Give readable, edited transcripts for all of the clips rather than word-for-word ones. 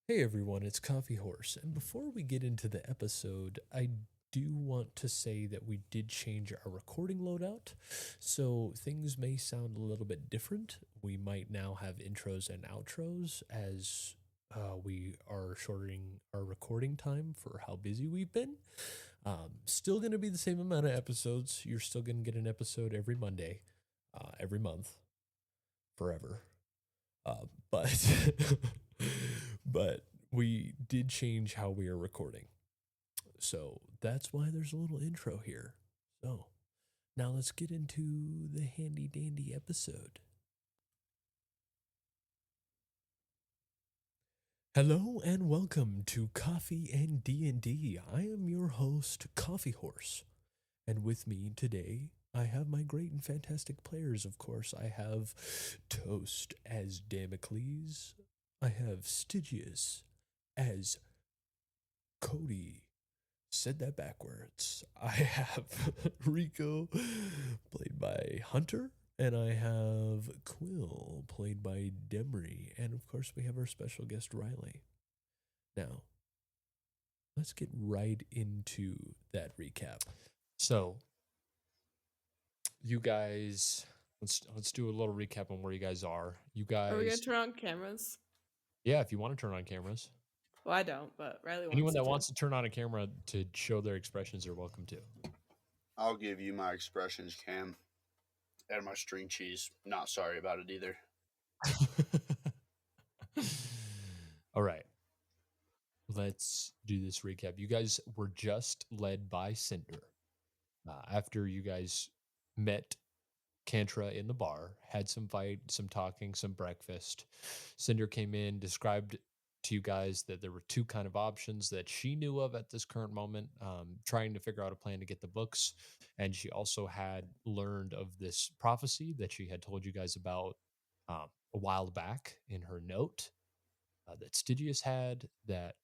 Hey everyone, it's Coffee Horse. And before we get into the episode, I do want to say that we did change our recording loadout. So things may sound a little bit different. We might now have intros and outros as we are shortening our recording time for how busy we've been. Still going to be the same amount of episodes. You're still going to get an episode every Monday, every month, forever. But but we did change how we are recording. So that's why there's a little intro here. So now let's get into the handy dandy episode. Hello and welcome to Coffee and D&D. I am your host, Coffee Horse. And with me today, I have my great and fantastic players, of course. I have Toast as Damocles. I have Stygius as Cody. Said that backwards. I have Rico, played by Hunter, and I have Quill, played by Demry, and of course we have our special guest Riley. Now, let's get right into that recap. So, you guys, let's do a little recap on where you guys are. You Are we gonna guys, turn on cameras? yeah, if you want to turn on cameras, Well, I don't, but Riley wants anyone that to. wants to turn on a camera to show their expressions are welcome to. I'll give you my expressions, Cam. And my string cheese. Not sorry about it either. All right. Let's do this recap. You guys were just led by Cinder. After you guys met Cantra in the bar, had some fight, some talking, some breakfast. Cinder came in, described to you guys that there were two kind of options that she knew of at this current moment, trying to figure out a plan to get the books. And she also had learned of this prophecy that she had told you guys about a while back in her note that Stygius had, that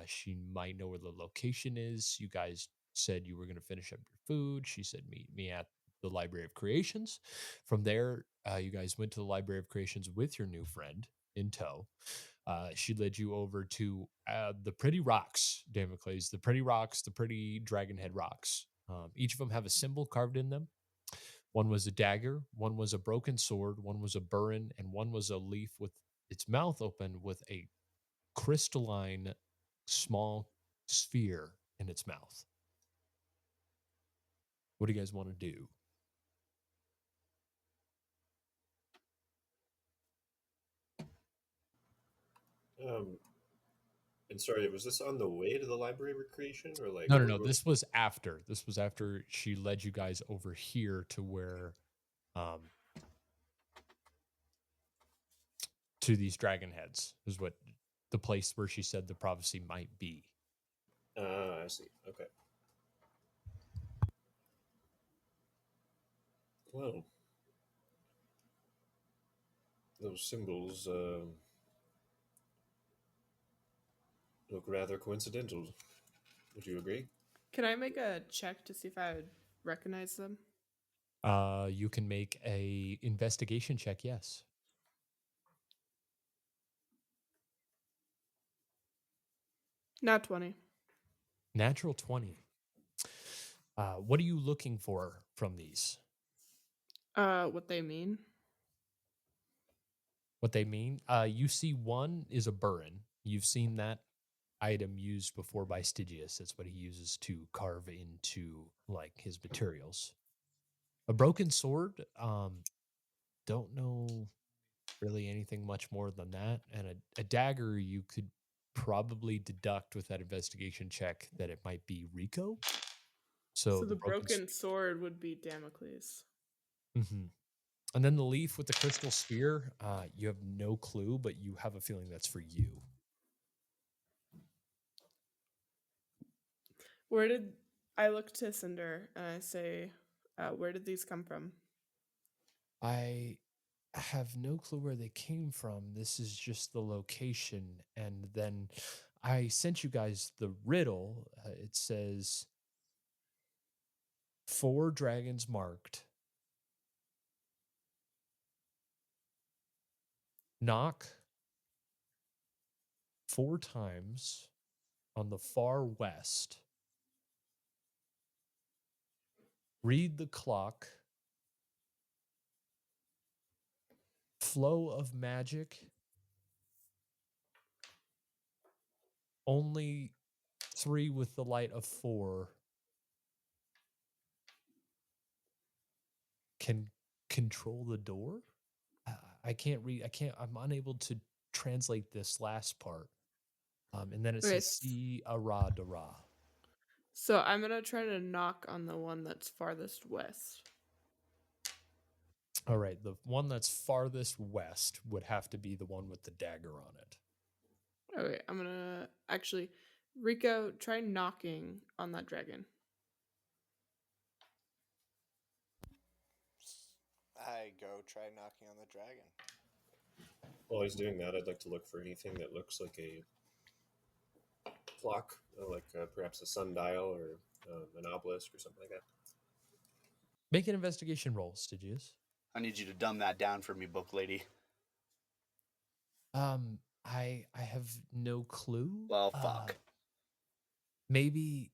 she might know where the location is. You guys said you were going to finish up your food. She said, meet me at the Library of Creations. From there, you guys went to the Library of Creations with your new friend in tow. She led you over to the pretty rocks, Damocles, the pretty rocks, the pretty dragon head rocks. Each of them have a symbol carved in them. One was a dagger, one was a broken sword, one was a burin, and one was a leaf with its mouth open with a crystalline small sphere in its mouth. What do you guys want to do? Um, and sorry, was this on the way to the library recreation or like No, no, no. This was after. This was after she led you guys over here to where, um, to these dragon heads is what the place where she said the prophecy might be. I see. Okay. Well, those symbols look rather coincidental. Would you agree? Can I make a check to see if I would recognize them? You can make a investigation check. Yes. Not 20. Natural 20. What are you looking for from these? What they mean? What they mean? You see one is a burin. You've seen that item used before by Stygius. That's what he uses to carve into like his materials. A broken sword, don't know really anything much more than that. And a dagger, you could probably deduct with that investigation check that it might be Rico. So So the the broken broken sword would be Damocles. mm-hmm. And then the leaf with the crystal spear, you have no clue, but you have a feeling that's for you. Where did I look to Cinder and I say, where did these come from? I have no clue where they came from. This is just the location. And then I sent you guys the riddle. It says 4 dragons marked. Knock 4 times on the far west. Read the clock. Flow of magic. Only 3 with the light of 4 can control the door. I can't read. I'm unable to translate this last part. And then it Okay, says "Si ara dara." so I'm gonna try to knock on the one that's farthest west. All right, the one that's farthest west would have to be the one with the dagger on it. Okay, I'm gonna actually, Rico, try knocking on that dragon. I go try knocking on the dragon. While he's doing that, I'd like to look for anything that looks like a clock, like perhaps a sundial or an obelisk or something like that. Make an investigation roll, Stygius. I need you to dumb that down for me, book lady. I have no clue. Well, fuck. Maybe,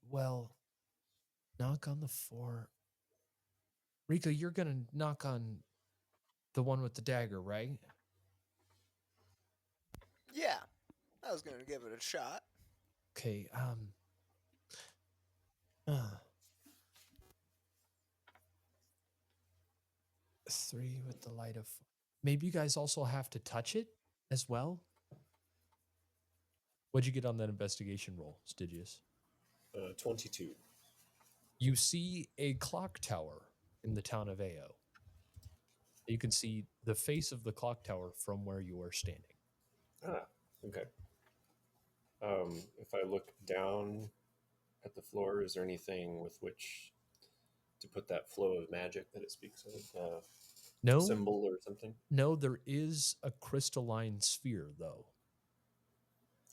knock on the 4. Rico, you're gonna knock on the one with the dagger, right? Yeah, I was gonna give it a shot. Okay, three with the light of. Maybe you guys also have to touch it as well. What'd you get on that investigation roll, Stygius? 22. You see a clock tower in the town of Ao. You can see the face of the clock tower from where you are standing. Ah, okay. If I look down at the floor, is there anything with which to put that flow of magic that it speaks of? No Symbol or something? No, there is a crystalline sphere, though.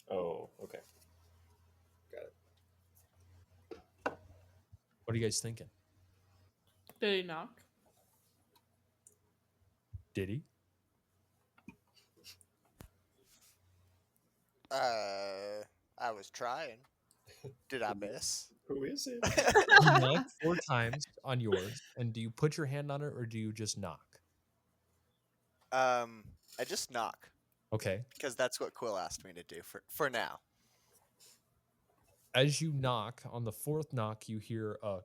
Oh, okay. Got it. What are you guys thinking? Did he knock? Did he? I was trying. Did I miss? Who is it? You knock 4 times on yours, and do you put your hand on it or do you just knock? I just knock Okay. because that's what Quill asked me to do for now. As you knock, on the 4th knock, you hear a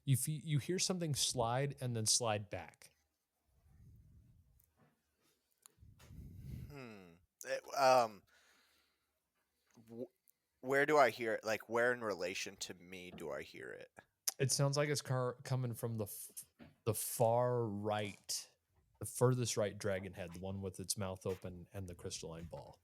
you hear something slide and then slide back. Where do I hear it? Like, where in relation to me do I hear it? It sounds like it's coming from the far right, the furthest right dragon head, the one with its mouth open and the crystalline ball.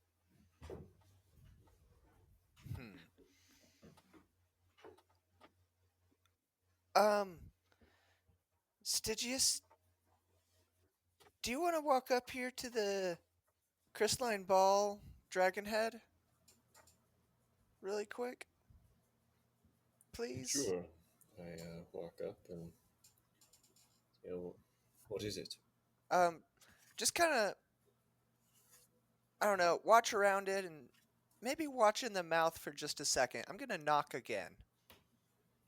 Stygius, do you want to walk up here to the crystalline ball dragon head really quick? Please? Sure. I walk up and, what is it? Just kind of, I don't know, watch around it and maybe watch in the mouth for just a second. I'm going to knock again.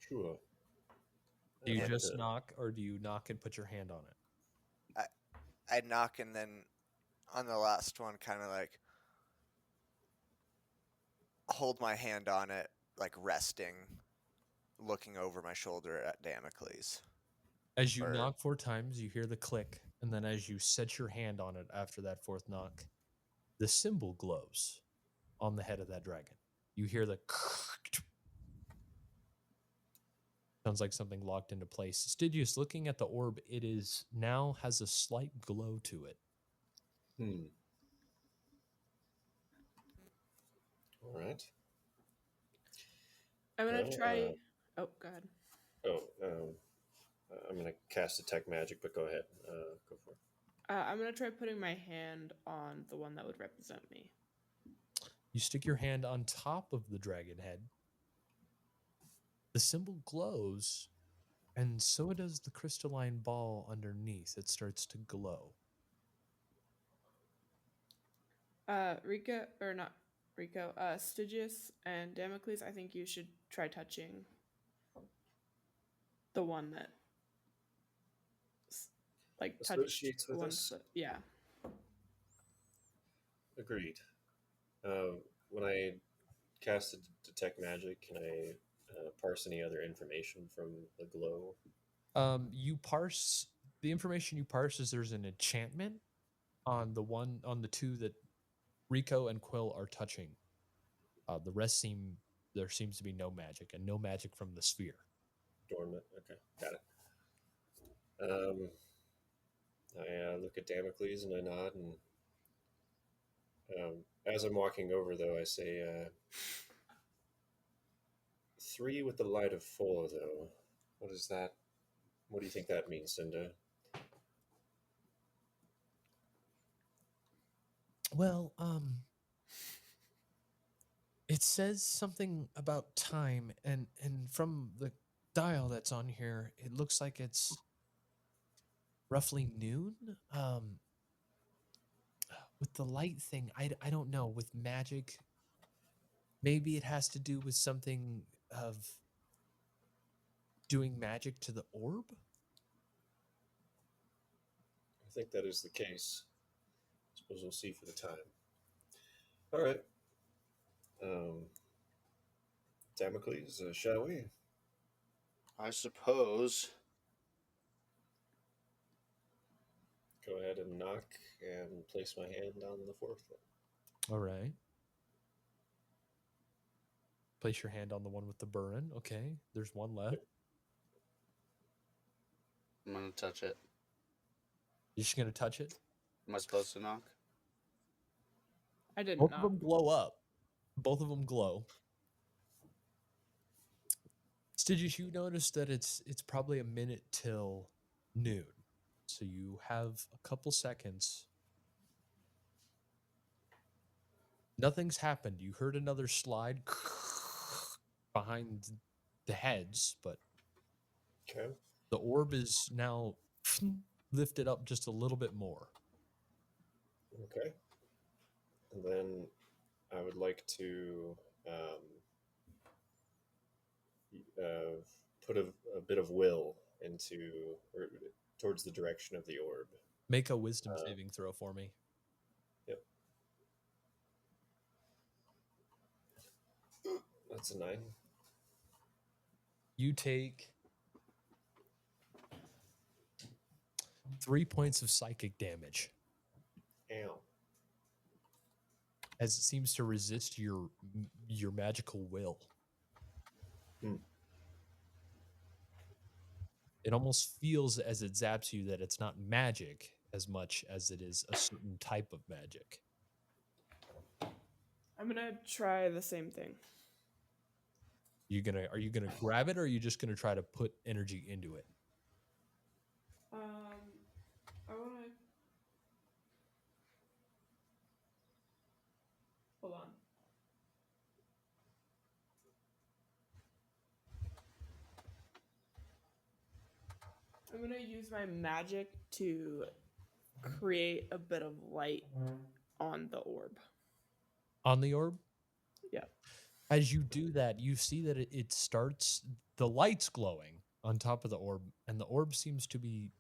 Sure. Do you just knock, or do you knock and put your hand on it? I knock and then on the last one, kind of like hold my hand on it, like resting, looking over my shoulder at Damocles. As you knock 4 times, you hear the click, and then as you set your hand on it after that 4th knock, the symbol glows on the head of that dragon. You hear the sounds like something locked into place. Stygius, looking at the orb, it is now has a slight glow to it. All right. I'm gonna try. Oh, go ahead. I'm gonna cast detect magic, but go ahead. Go for it. I'm gonna try putting my hand on the one that would represent me. You stick your hand on top of the dragon head. The symbol glows, And so does the crystalline ball underneath. It starts to glow. Rico, or not Rico, Stygius and Damocles, I think you should try touching the one that like touch Associates the with ones us. that, yeah. Agreed. When I cast a detect magic, can I parse any other information from the glow? You parse the information you parse is there's an enchantment on the two that Rico and Quill are touching. The rest there seems to be no magic and no magic from the sphere. Dormant. Okay, got it. I look at Damocles and I nod, and as I'm walking over, though, I say, 3 with the light of 4, though. What is that? What do you think that means, Cinder? Well, it says something about time, and from the dial that's on here, it looks like it's roughly noon. With the light thing, I don't know. With magic, maybe it has to do with something of doing magic to the orb. I think that is the case. Suppose we'll see for the time. All right. Damocles, shall we? I suppose. Go ahead and knock and place my hand on the 4th one. All right. Place your hand on the one with the burn. Okay, there's one left. I'm gonna touch it. You're just gonna touch it. Am I supposed to knock? I didn't Both knock. of them glow up. Both of them glow. Stygius, you notice that it's probably a minute till noon, so you have a couple seconds. Nothing's happened. You heard another slide behind the heads, but Okay. the orb is now lifted up just a little bit more. Okay. And then I would like to put a bit of will into or towards the direction of the orb. Make a wisdom saving throw for me. Yep. That's a 9. You take 3 points of psychic damage Ow. as it seems to resist your magical will. It almost feels as it zaps you that it's not magic as much as it is a certain type of magic. I'm gonna try the same thing. Are you gonna grab it, or are you just gonna try to put energy into it? I wanna hold on. I'm gonna use my magic to create a bit of light on the orb. On the orb? Yeah. As you do that, you see that it starts, the light's glowing on top of the orb, and the orb seems to be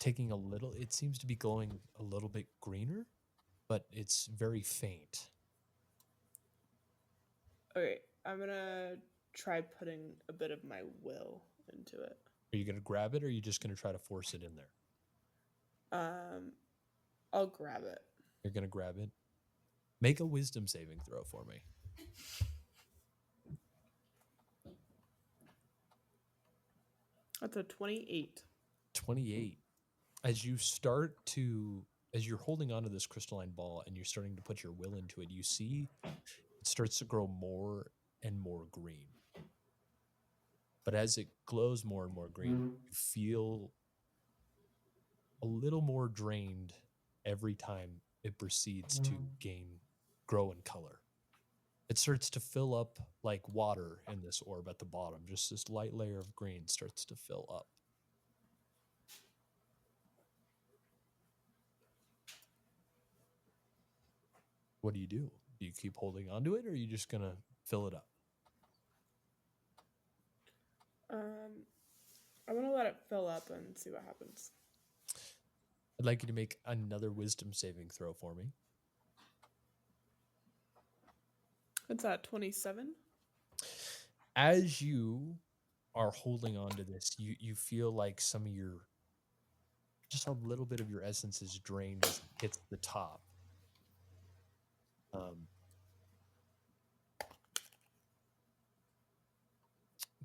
it seems to be glowing a little bit greener, but it's very faint. Okay, I'm gonna try putting a bit of my will into it. Are you going to grab it, or are you just going to try to force it in there? I'll grab it. You're going to grab it. Make a wisdom saving throw for me. That's a 28. 28. As you're holding onto this crystalline ball and you're starting to put your will into it, you see it starts to grow more and more green. But as it glows more and more green, you feel a little more drained every time it proceeds to grow in color. It starts to fill up like water in this orb at the bottom. Just this light layer of green starts to fill up. What do you do? Do you keep holding onto it, or are you just gonna fill it up? I'm gonna let it fill up and see what happens. I'd like you to make another wisdom saving throw for me. It's at 27. As you are holding on to this, you feel like some of your, just a little bit of your essence is drained as it hits the top.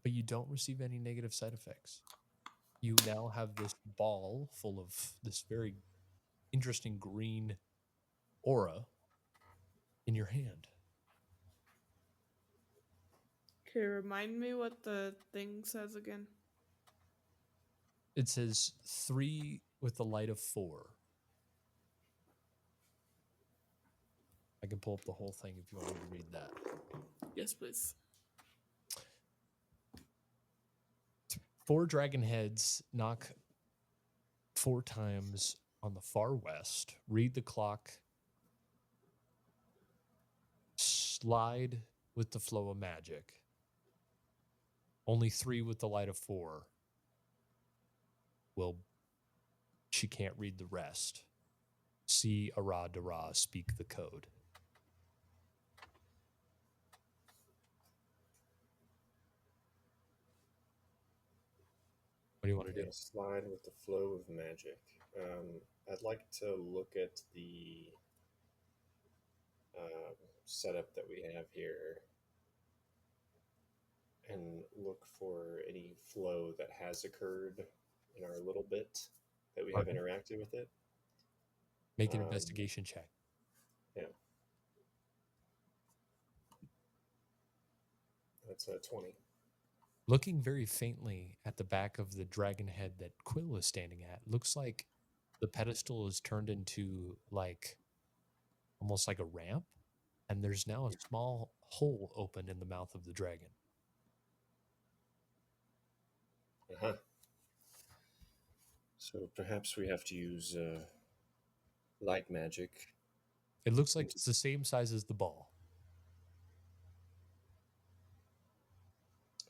But you don't receive any negative side effects. You now have this ball full of this very interesting green aura in your hand. Can you remind me what the thing says again? It says 3 with the light of 4. I can pull up the whole thing if you want me to read that. Yes, please. 4 dragon heads knock 4 times on the far west. Read the clock. Slide with the flow of magic. Only 3 with the light of 4 will. She can't read the rest. See Ara Dara speak the code. What do you want to do? Slide with the flow of magic. I'd like to look at the setup that we have here and look for any flow that has occurred in our little bit that we have Okay. interacted with it. Make an investigation check. Yeah. That's a 20. Looking very faintly at the back of the dragon head that Quill is standing at, looks like the pedestal is turned into like almost like a ramp, and there's now a small hole open in the mouth of the dragon. Uh-huh. So perhaps we have to use light magic. It looks like it's the same size as the ball.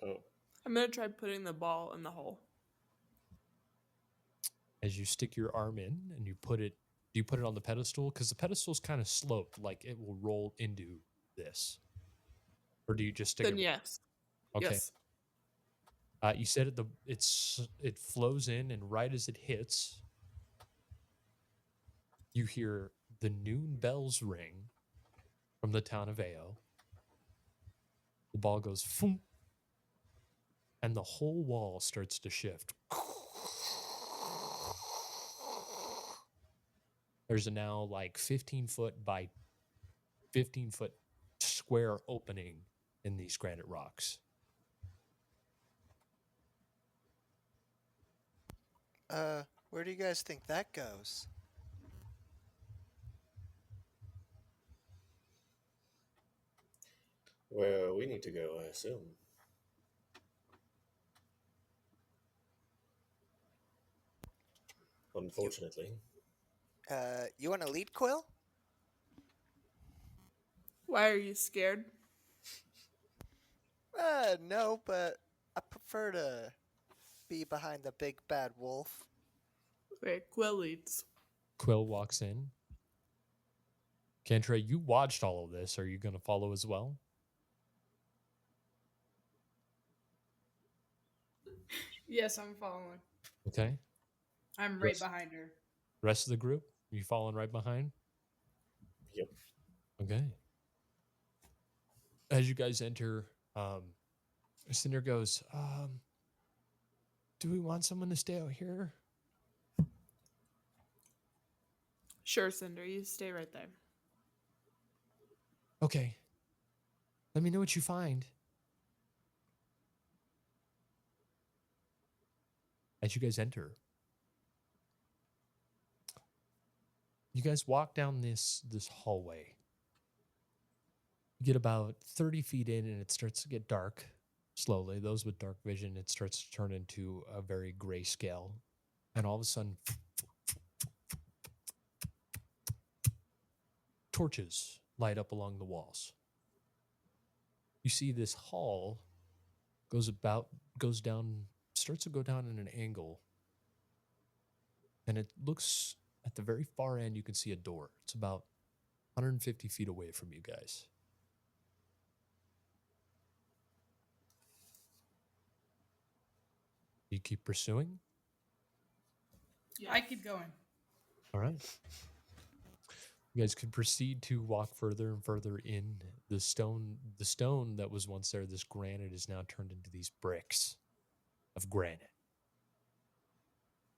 Oh. I'm gonna try putting the ball in the hole. As you stick your arm in and you put it, do you put it on the pedestal? Because the pedestal's kind of sloped, like it will roll into this. Or do you just stick Then it? yes. Okay. Yes. You said it flows in, and right as it hits, you hear the noon bells ring from the town of Ao. The ball goes foom, and the whole wall starts to shift. There's a now like 15-foot by 15-foot square opening in these granite rocks. Where do you guys think that goes? Well, we need to go, I assume. Unfortunately. You want to lead, Quill? Why are you scared? No, but I prefer to be behind the big bad wolf. Okay, Quill leads. Quill walks in. Cantre, you watched all of this. Are you going to follow as well? Yes, I'm following. Okay. I'm right Yes. behind her. Rest of the group, you following right behind? Yep. Okay. As you guys enter, Cinder goes, do we want someone to stay out here? Sure, Cinder, you stay right there. Okay. Let me know what you find. As you guys enter, you guys walk down this hallway. You get about 30 feet in and it starts to get dark slowly. Those with dark vision, it starts to turn into a very grayscale. And all of a sudden, torches light up along the walls. You see this hall goes down, starts to go down in an angle. And it looks at the very far end, you can see a door. It's about 150 feet away from you guys. You keep pursuing? Yeah. I keep going. All right. You guys could proceed to walk further and further in. The stone that was once there, this granite, is now turned into these bricks of granite.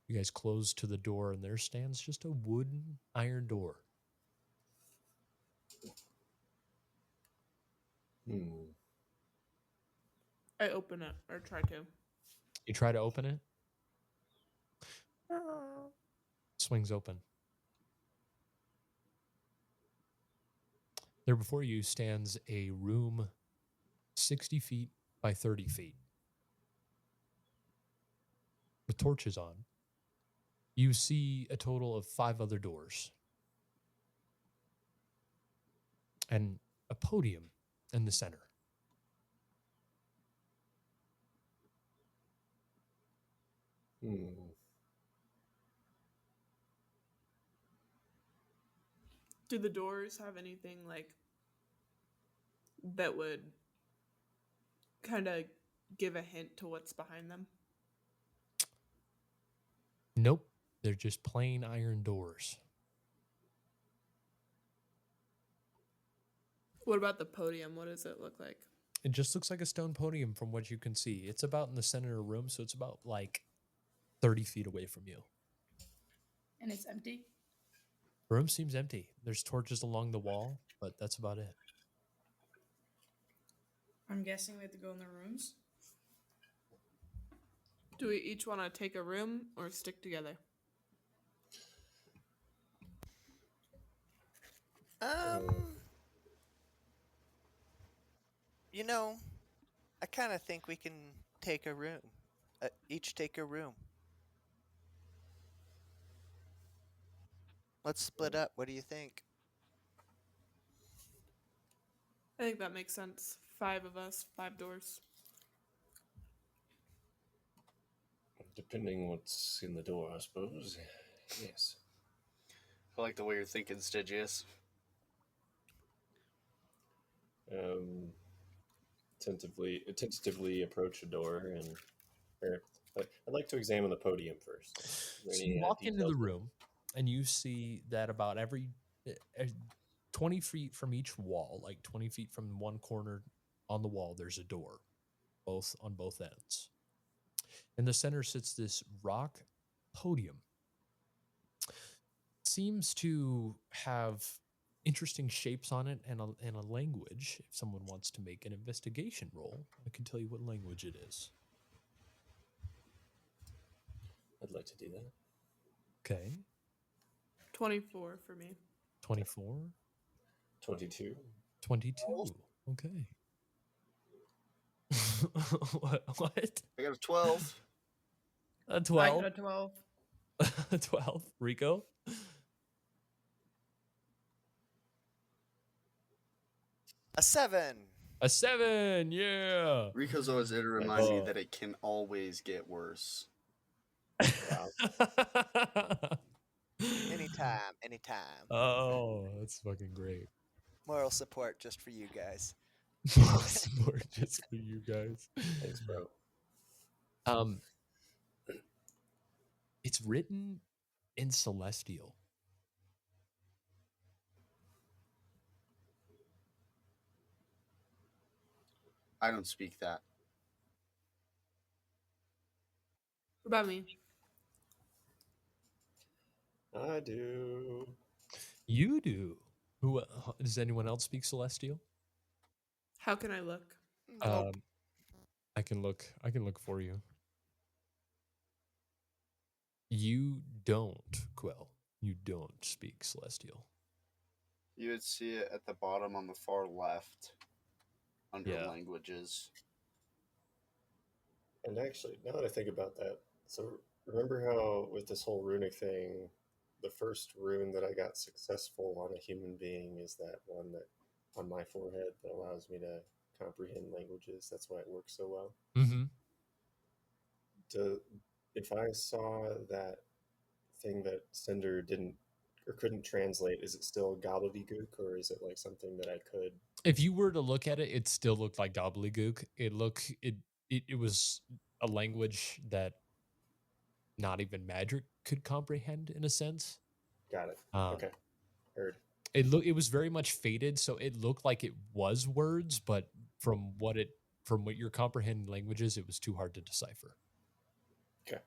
You guys close to the door, and there stands just a wooden iron door. I open it or try to. You try to open it. Swings open. There before you stands a room 60 feet by 30 feet with torches on. You see a total of 5 other doors and a podium in the center. Do the doors have anything like that would kind of give a hint to what's behind them? Nope. They're just plain iron doors. What about the podium? What does it look like? It just looks like a stone podium from what you can see. It's about in the center of the room, so it's about like 30 feet away from you. And it's empty? The room seems empty. There's torches along the wall, but that's about it. I'm guessing we have to go in the rooms. Do we each want to take a room or stick together? You know, I kind of think we can take a room. Each take a room. Let's split up. What do you think? I think that makes sense. 5 of us, 5 doors. Depending what's in the door, I suppose. Yes. I like the way you're thinking, Stygius. Tentatively approach a door, I'd like to examine the podium first. So you walk into the room, and you see that about every 20 feet from each wall, like 20 feet from one corner on the wall, there's a door, on both ends. In the center sits this rock podium. Seems to have interesting shapes on it and a language. If someone wants to make an investigation roll, I can tell you what language it is. I'd like to do that. Okay. 24 for me. 24. 22. 22. Okay. What? I got a 12. A 12. I got a 12. 12. Rico? A 7. A 7. Yeah. Rico's always there to remind me that it can always get worse. Anytime. Oh, that's fucking great. Moral support just for you guys. Support just for you guys. Thanks, bro. It's written in Celestial. I don't speak that. What about me? I do. You do. Who does anyone else speak Celestial? How can I look? Nope. I can look for you. You don't, Quill. You don't speak Celestial. You would see it at the bottom on the far left under Yeah. languages. And actually, now that I think about that, so remember how with this whole runic thing, the first rune that I got successful on a human being is that one that on my forehead that allows me to comprehend languages. That's why it works so well. Mm-hmm. If I saw that thing that Cinder didn't or couldn't translate, is it still gobbledygook, or is it like something that I could? If you were to look at it, it still looked like gobbledygook. It was a language that not even magic could comprehend in a sense. Got it. Um, Okay, heard. it was very much faded, so it looked like it was words, but from what you're comprehending languages, it was too hard to decipher. Okay.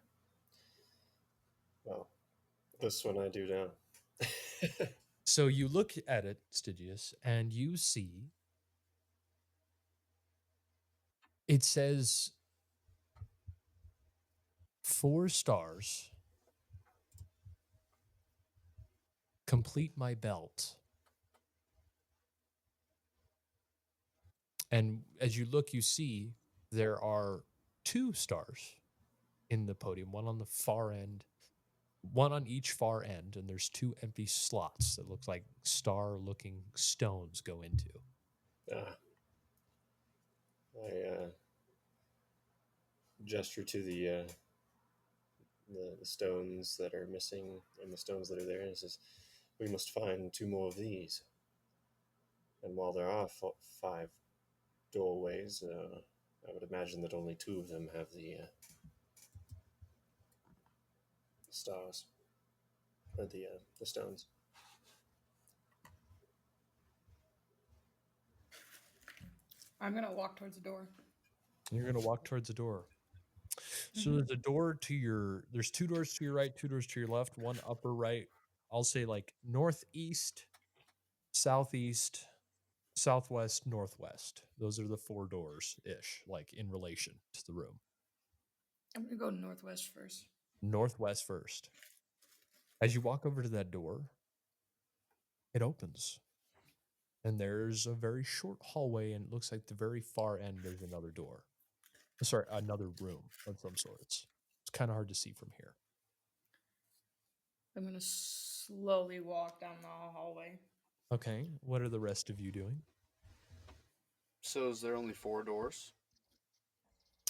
Well, this one I do now. So you look at it, Stygius, and you see it says 4 stars. Complete my belt. And as you look, you see there are 2 stars in the podium, one on the far end, one on each far end, and there's 2 empty slots that look like star-looking stones go into. I gesture to the stones that are missing and the stones that are there, and it says, "We must find 2 more of these." And while there are 5 doorways, I would imagine that only 2 of them have the stars or the stones. I'm gonna walk towards the door. You're going to walk towards the door. So there's a door there's 2 doors to your right, 2 doors to your left, one upper right. I'll say like northeast, southeast, southwest, northwest. Those are the 4 doors ish, like in relation to the room. I'm gonna go northwest first. Northwest first. As you walk over to that door, it opens. And there's a very short hallway, and it looks like the very far end there's another door. Sorry, another room of some sorts. It's kind of hard to see from here. I'm gonna slowly walk down the hallway. Okay, what are the rest of you doing? So is there only 4 doors?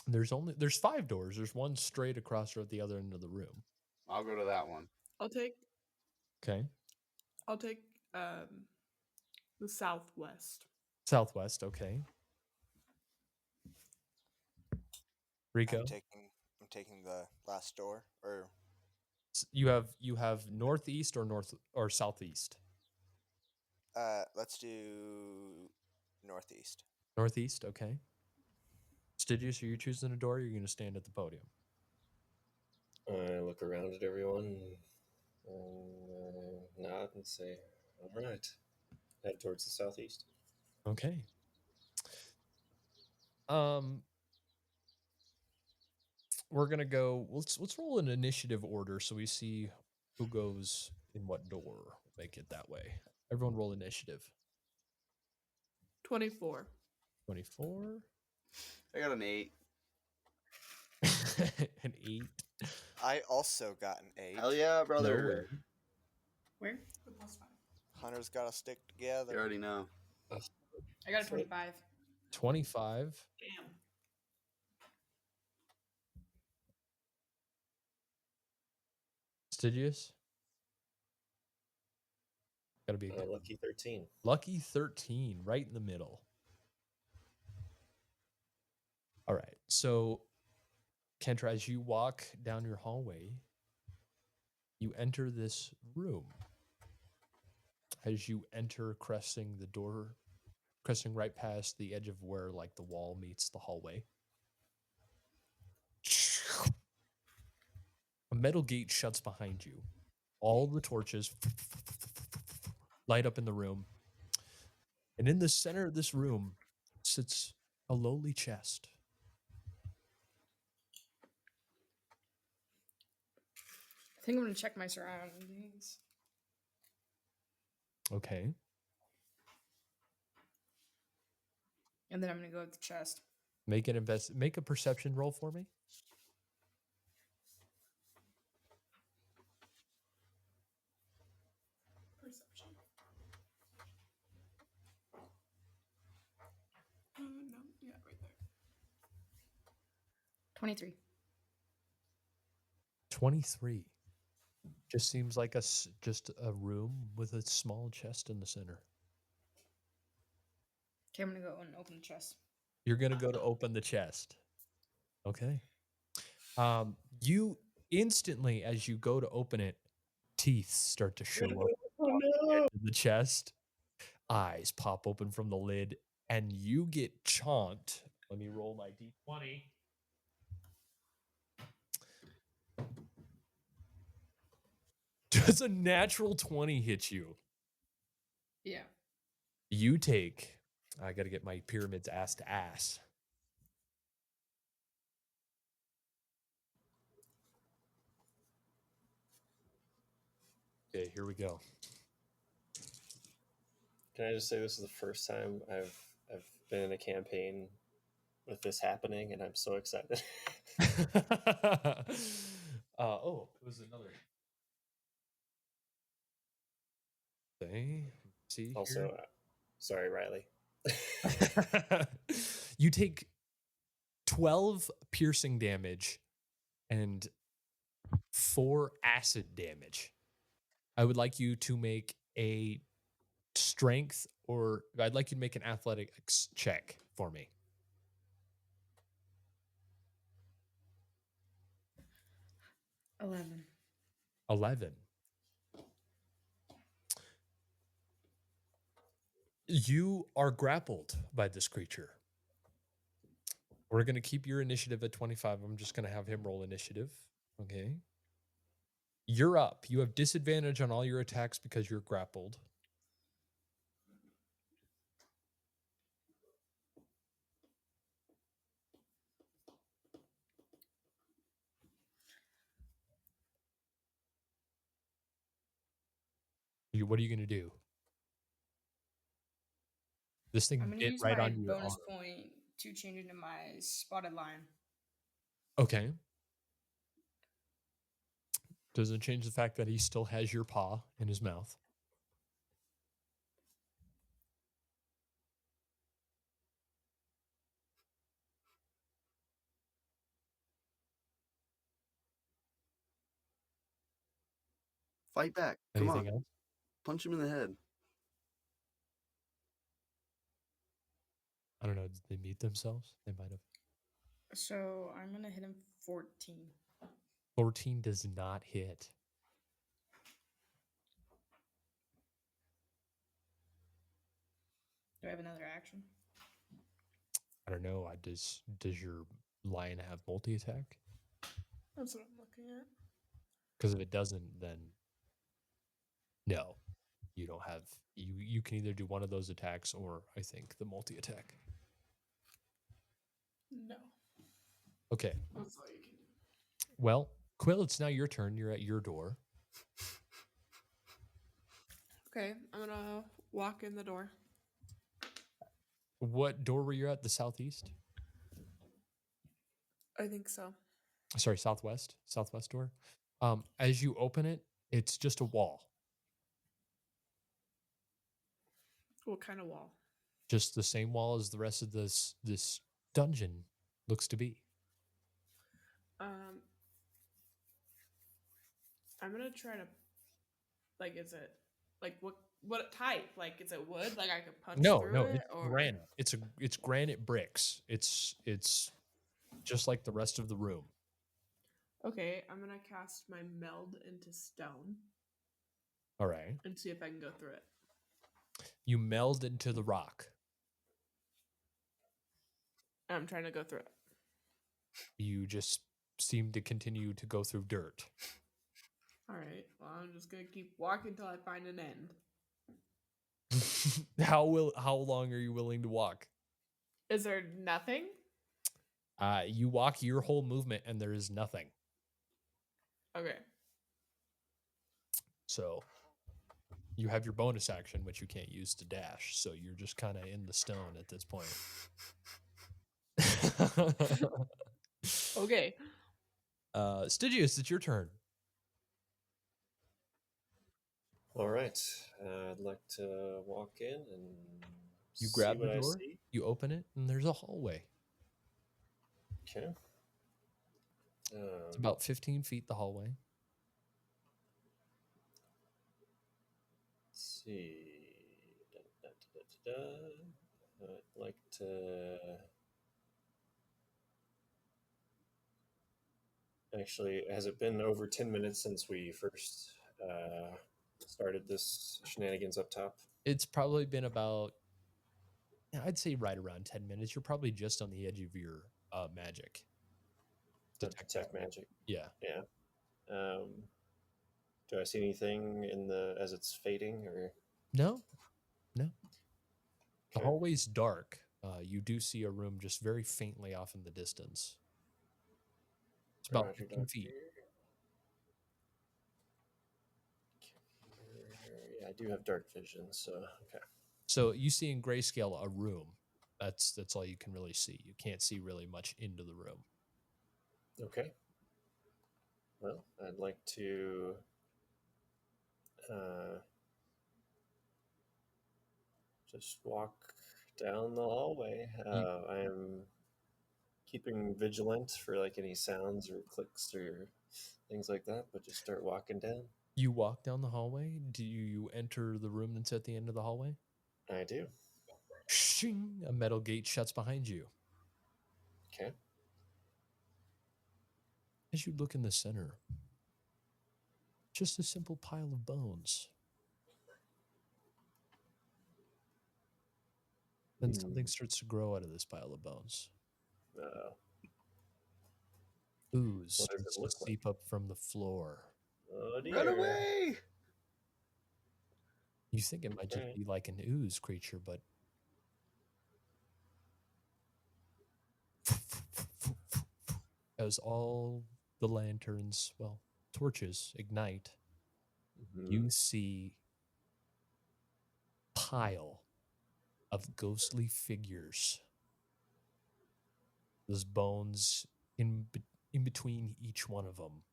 There's 5 doors. There's one straight across at the other end of the room. I'll go to that one. I'll take Okay. the southwest. Southwest, okay. Rico, I'm taking the last door. Or you have northeast or southeast. let's do northeast. Northeast, okay. Stygius, are you choosing a door or are you going to stand at the podium? I look around at everyone and nod and say, "All right." Head towards the southeast. Okay. We're gonna go. Let's roll an initiative order so we see who goes in what door. Make it that way. Everyone roll initiative. 24. 24. I got an 8. An 8. I also got an 8. Hell yeah, brother. Nerd. Where? The +5. Hunters gotta stick You together. already know. I got a 25. 25. Damn. Stygius. Gotta be a good Lucky 13. Lucky 13, right in the middle. All right. So, Kendra, as you walk down your hallway, you enter this room. As you enter, cresting right past the edge of where like the wall meets the hallway. A metal gate shuts behind you. All the torches light up in the room. And in the center of this room sits a lowly chest. I think I'm gonna check my surroundings. Okay. And then I'm gonna go with the chest. Make a perception roll for me. Perception. No, yeah, right there. 23. 23. Just seems like just a room with a small chest in the center. Okay, I'm gonna go and open the chest. You're gonna go to open the chest. Okay. You instantly, as you go to open it, teeth start to show up Oh on the no! edge of the chest. Eyes pop open from the lid, and you get chomped. Let me roll my d20. Does a natural 20 hit you? Yeah. You take. I got to get my pyramids ass to ass. Okay, here we go. Can I just say this is the first time I've been in a campaign with this happening, and I'm so excited. Oh, it was another thing. See Also, sorry, Riley. here? You take 12 piercing damage and 4 acid damage. I would like you to make a strength, or I'd like you to make an athletics check for me. 11. 11. You are grappled by this creature. We're going to keep your initiative at 25. I'm just going to have him roll initiative. Okay. You're up. You have disadvantage on all your attacks because you're grappled. What are you going to do? This I'm thing gonna bit use right my on your bonus arm. point to change into my spotted lion. Okay. Doesn't change the fact that he still has your paw in his mouth. Fight back. Come Anything on. else? Punch him in the head. I don't know. Did they meet themselves? They might have. So I'm gonna hit him 14. 14 does not hit. Do I have another action? I don't know. Does your lion have multi-attack? That's what I'm looking at. Because if it doesn't, then no. You don't have you can either do one of those attacks or I think the multi-attack. No. Okay. That's all you can do. Well, Quill, it's now your turn. You're at your door. Okay, I'm gonna walk in the door. What door were you at? The southeast? I think so. Sorry, southwest. Southwest door. As you open it, it's just a wall. What kind of wall? Just the same wall as the rest of this dungeon looks to be. I'm gonna try to. Like, is it like what type? Like, is it wood? Like I could punch through it, It's or granite. It's granite bricks. It's just like the rest of the room. Okay, I'm gonna cast my meld into stone All right. and see if I can go through it. You meld into the rock. I'm trying to go through it. You just seem to continue to go through dirt. All right. Well, I'm just gonna keep walking until I find an end. How long are you willing to walk? Is there nothing? You walk your whole movement and there is nothing. Okay. So You have your bonus action, which you can't use to dash, so you're just kind of in the stone at this point. Okay. Stygius, it's your turn. All right. I'd like to walk in and You see grab what the I door, see. you open it, and there's a hallway. Okay. It's about 15 feet, the hallway. Let's see. I'd like to. Actually, has it been over 10 minutes since we first started this shenanigans up top? It's probably been about, I'd say right around 10 minutes. You're probably just on the edge of your magic. Detect magic. Yeah. Yeah. Do I see anything in the as it's fading or? No. The Okay. hallway's dark. You do see a room just very faintly off in the distance. It's about Roger, 15 feet. Yeah, I do have dark vision, so okay. So you see in grayscale a room. That's all you can really see. You can't see really much into the room. Okay. Well, I'd like to just walk down the hallway. I am keeping vigilant for like any sounds or clicks or things like that, but just start walking down. You walk down the hallway. Do you enter the room that's at the end of the hallway? I do. Shing! A metal gate shuts behind you. Okay. As you look in the center, just a simple pile of bones. Then something starts to grow out of this pile of bones. Ooze What does it starts to look like? seep up from the floor. Oh dear. Run away! You think it might just Okay. be like an ooze creature, but as all the lanterns, well, torches ignite, you see pile of ghostly figures. Those bones in between each one of them.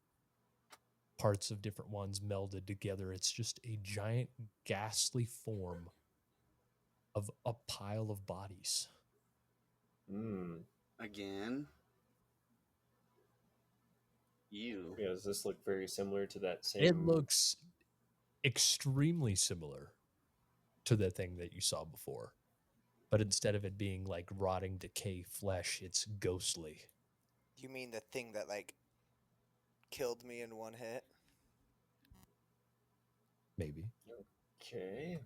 Parts of different ones melded together. It's just a giant ghastly form of a pile of bodies. Again. You. Yeah, does this look very similar to that same? It looks extremely similar to the thing that you saw before. But instead of it being like rotting decay flesh, it's ghostly. You mean the thing that like killed me in one hit? Maybe. Okay.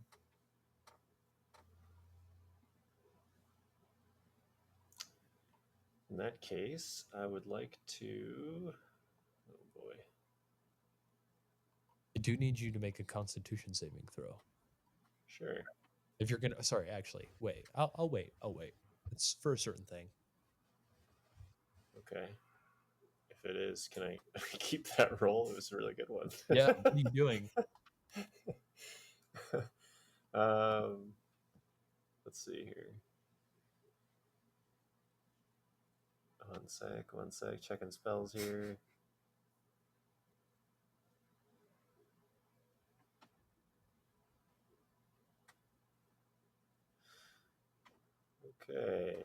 In that case, I would like to. Oh boy. I do need you to make a Constitution saving throw. Sure. If you're gonna, sorry, actually, wait. I'll wait. It's for a certain thing. Okay. If it is, can I keep that roll? It was a really good one. Yeah. What are you doing? Let's see here. One sec. Checking spells here. Okay.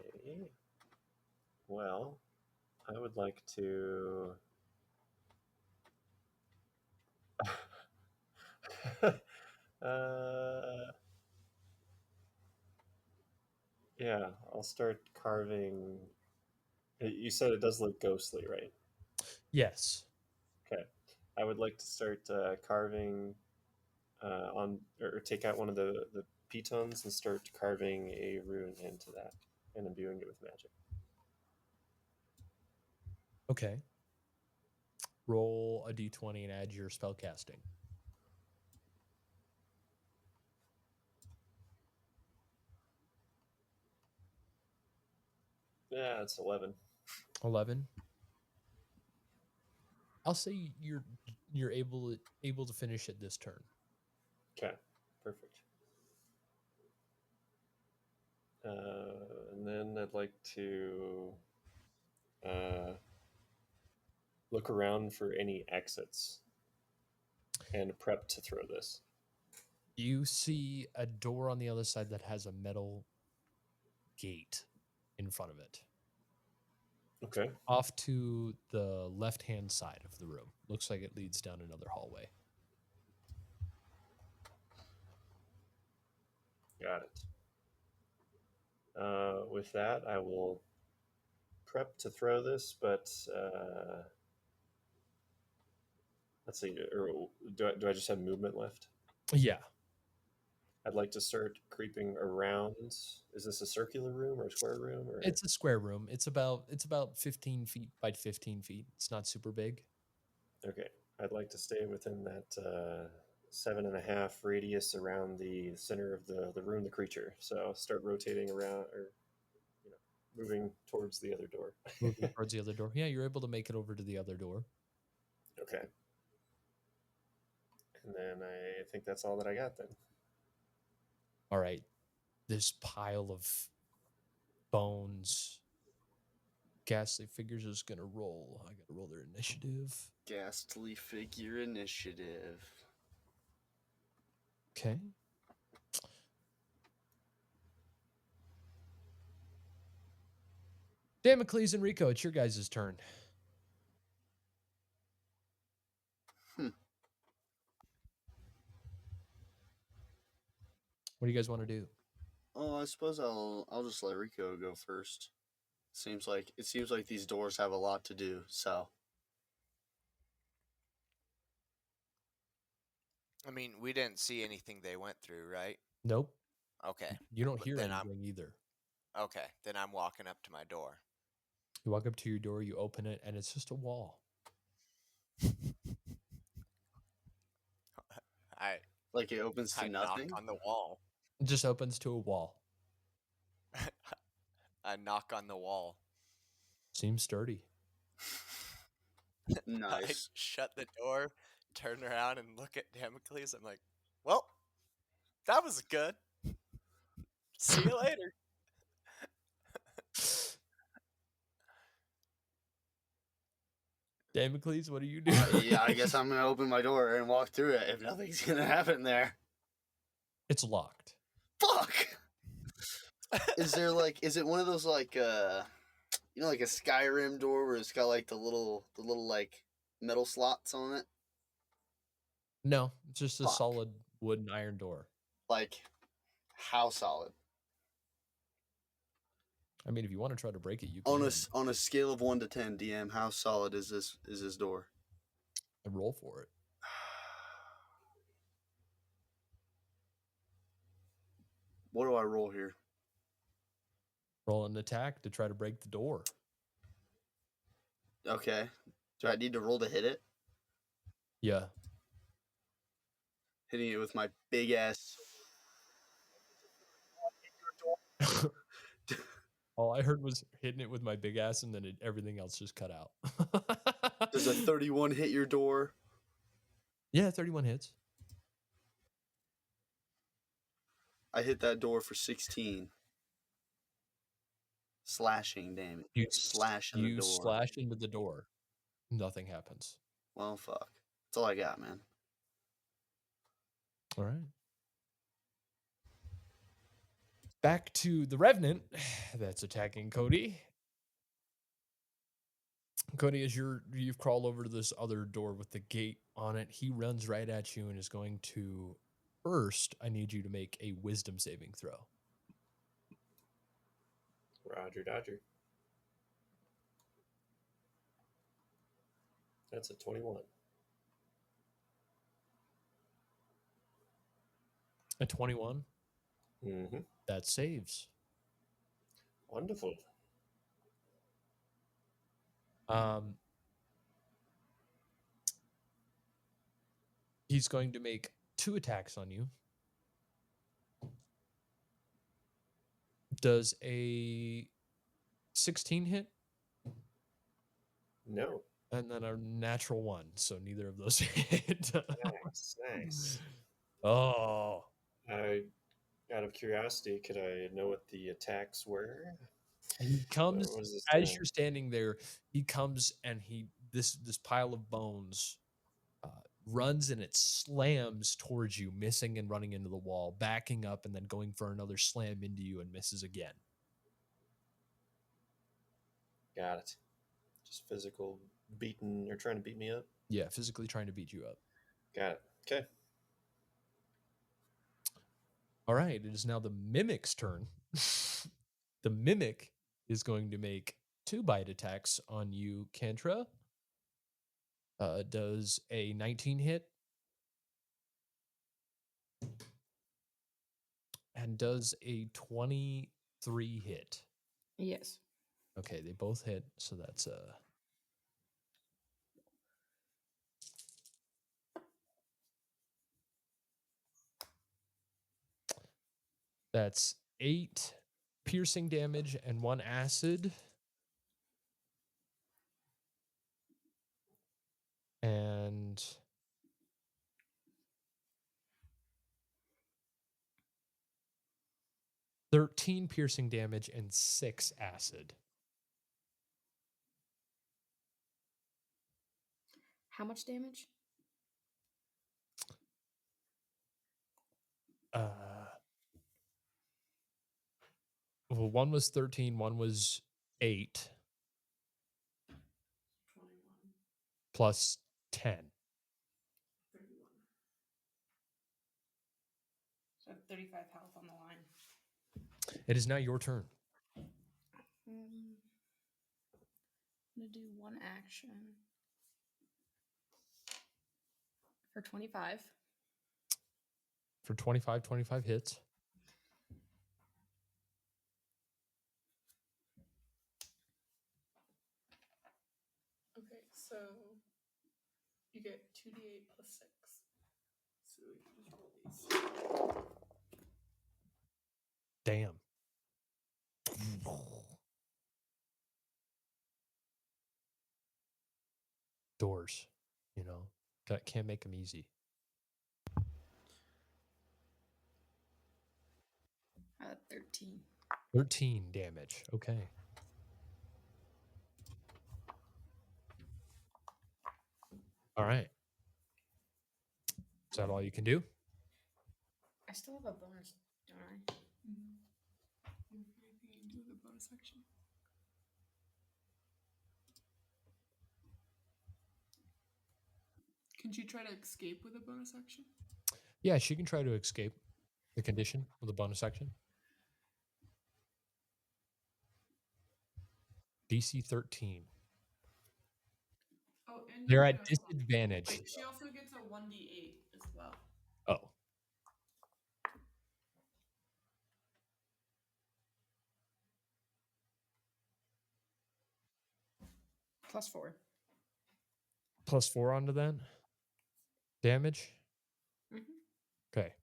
Well, I would like to. Yeah, I'll start carving. You said it does look ghostly, right? Yes. Okay. I would like to start carving on, or take out one of the pitons and start carving a rune into that and imbuing it with magic. Okay. Roll a d20 and add your spell casting. Yeah, it's 11. 11. I'll say you're able to finish it this turn. Okay. And then I'd like to look around for any exits and prep to throw this. You see a door on the other side that has a metal gate in front of it. Okay. Off to the left-hand side of the room. Looks like it leads down another hallway. Got it. With that, I will prep to throw this, but let's see. Or do I just have movement left? Yeah. I'd like to start creeping around. Is this a circular room or a square room? Or It's a square room. It's about 15 feet by 15 feet. It's not super big. okay. I'd like to stay within that 7.5 radius around the center of the room, the creature. So start rotating around, or moving towards the other door. Moving towards the other door. Yeah, you're able to make it over to the other door. Okay. And then I think that's all that I got then. All right. This pile of bones. Ghastly figures is going to roll. I got to roll their initiative. Ghastly figure initiative. Okay. Damocles and Rico, it's your guys' turn. What do you guys want to do? Oh, I suppose I'll just let Rico go first. It seems like these doors have a lot to do, so. I mean, we didn't see anything they went through, right? Nope. Okay. You don't But hear then anything either. Okay, then I'm walking up to my door. You walk up to your door, you open it, and it's just a wall. Like it opens to I nothing? knock on the wall. It just opens to a wall. I knock on the wall. Seems sturdy. I Nice. shut the door, turn around, and look at Damocles. I'm like, well, that was good. See you later. Damocles, what do you do? Yeah, I guess I'm gonna open my door and walk through it if nothing's gonna happen there. It's locked. Fuck! Is it one of those like a Skyrim door where it's got like the little like metal slots on it? No, it's just a Fuck. solid wood and iron door. Like, how solid? I mean, if you want to try to break it, you can. On a scale of 1 to 10, DM, how solid is this door? And roll for it. What do I roll here? Roll an attack to try to break the door. Okay. Do I need to roll to hit it? Yeah. Hitting it with my big ass. All I heard was hitting it with my big ass, and then everything else just cut out. Does a 31 hit your door? Yeah, 31 hits. I hit that door for 16. Slashing damage. You slash in the door. slash into the door. Nothing happens. Well, fuck. That's all I got, man. All right. Back to the Revenant that's attacking Cody. Cody, as you've crawled over to this other door with the gate on it, he runs right at you and is going to first, I need you to make a wisdom saving throw. Roger Dodger. That's a 21. A 21? Mm-hmm. That saves. Wonderful. He's going to make 2 attacks on you. Does a 16 hit? No. And then a natural 1, so neither of those hit. Nice. Oh. I Out of curiosity, could I know what the attacks were? And he comes What is this as doing? you're standing there. He comes and this pile of bones runs and it slams towards you, missing and running into the wall, backing up and then going for another slam into you and misses again. Got it. Just physical beating or trying to beat me up? Yeah, physically trying to beat you up. Got it. Okay. All right, it is now the Mimic's turn. The Mimic is going to make 2 bite attacks on you, Kantra. Does a 19 hit? And does a 23 hit? Yes. Okay, they both hit, so that's 8 piercing damage and 1 acid. And 13 piercing damage and 6 acid. How much damage? Well, one was 13, one was 8 21, plus 10. 31. So I have 35 health on the line. It is now your turn. I'm gonna do one action for 25. For 25 hits. Okay, so you get 2d8 plus 6. So you just roll these. Damn. Doors, can't make them easy. I have 13. 13 damage. Okay. All right. Is that all you can do? I still have a bonus, don't I? Anything you can do with a bonus action? Can she try to escape with a bonus action? Yeah, she can try to escape the condition with a bonus action. DC 13. Oh, and They're you at get disadvantage. Wait, she also gets a 1d8 as well. Oh. +4. +4 onto that damage. Okay.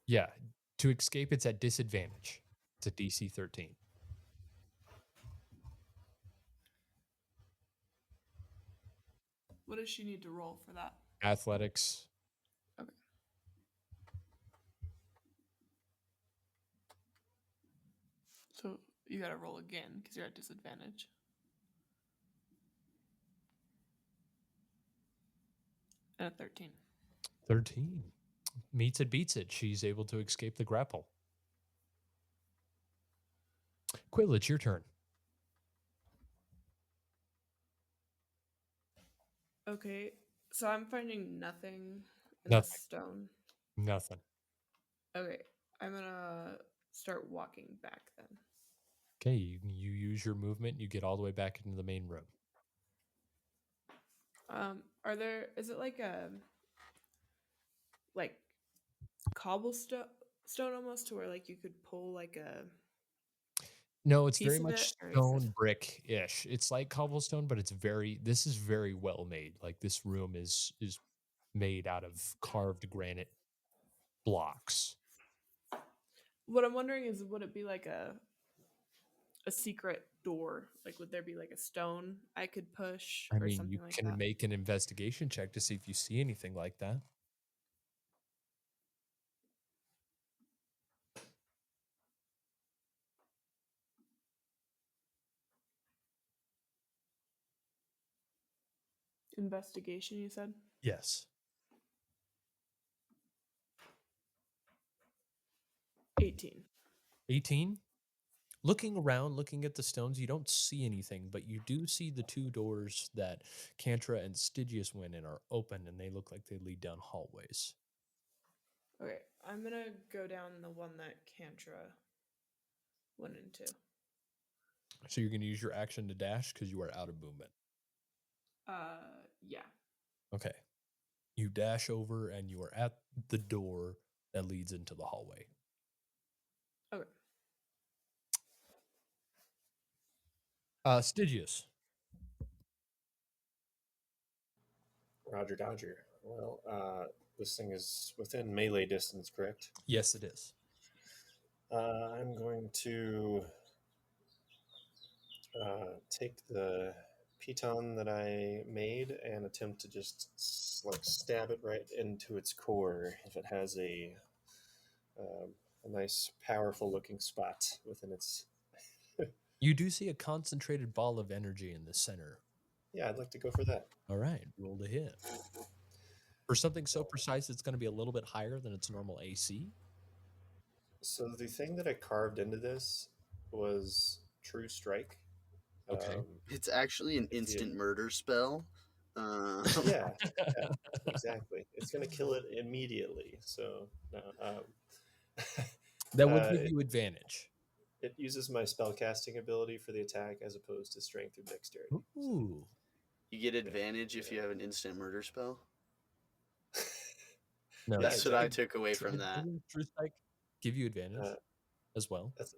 Yeah. To escape, it's at disadvantage. It's a DC 13. What does she need to roll for that? Athletics. Okay. So you gotta roll again because you're at disadvantage. And a 13. 13. Meets it, beats it. She's able to escape the grapple. Quill, it's your turn. Okay, so I'm finding nothing in Nothing. the stone. Nothing. Okay, I'm gonna start walking back then. Okay, you use your movement. You get all the way back into the main room. Is it like cobblestone almost to where like you could pull like a No, it's piece very of much it, or is stone brick-ish. It's like cobblestone, but this is very well made. Like this room is made out of carved granite blocks. What I'm wondering is, would it be like a secret door? Like, would there be like a stone I could push I or mean, something you like can that? make an investigation check to see if you see anything like that. Investigation, you said? Yes. 18. 18. Looking around, looking at the stones, you don't see anything, but you do see the two doors that Cantra and Stygius went in are open, and they look like they lead down hallways. Okay, I'm gonna go down the one that Cantra went into. So you're going to use your action to dash because you are out of movement. Yeah. Okay. You dash over, and you are at the door that leads into the hallway. Okay. Stygius. Roger Dodger. Well, this thing is within melee distance, correct? Yes, it is. I'm going to take the piton that I made and attempt to just like stab it right into its core if it has a nice, powerful looking spot within its. You do see a concentrated ball of energy in the center. Yeah, I'd like to go for that. All right, roll to hit. For something so precise, it's going to be a little bit higher than its normal AC. So the thing that I carved into this was True Strike. Okay. It's actually an If you- instant murder spell. Yeah, yeah, exactly. It's going to kill it immediately. So no, That would give you advantage. it uses my spellcasting ability for the attack as opposed to strength or dexterity. Ooh. You get advantage if you have an instant murder spell. No, Yeah, That's what I took away from that. Doesn't True Strike give you advantage as well? That's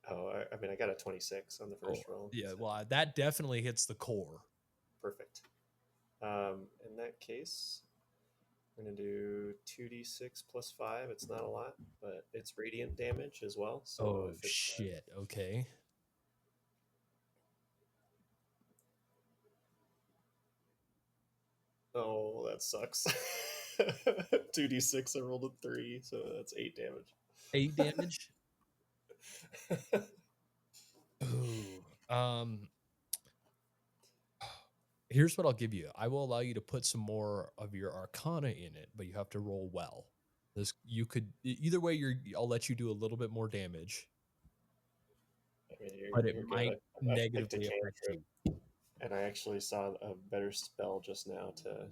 I mean, I got a 26 on the first roll. Yeah, so well, that definitely hits the core. perfect. In that case, I'm going to do 2d6 plus 5. It's not a lot, but it's radiant damage as well. So if it's, shit. Okay. oh, that sucks. 2d6, I rolled a 3, so that's 8 damage. 8 damage? Ooh. Here's what I'll give you. I will allow you to put some more of your Arcana in it, but you have to roll well. This you could either way. I'll let you do a little bit more damage, I mean, but it you're good. might I picked a negatively affect cantrip, you. and I actually saw a better spell just now to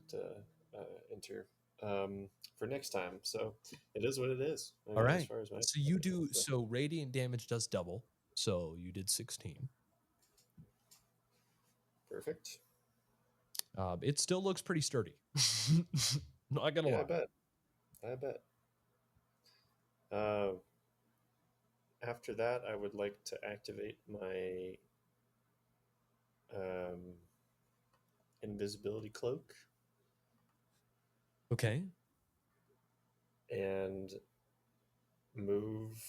enter for next time. So it is what it is. I All mean, as right. far as my So you do. So radiant damage does double. So you did 16. perfect. It still looks pretty sturdy. Not gonna Yeah, lie. I bet. After that, I would like to activate my invisibility cloak Okay. and move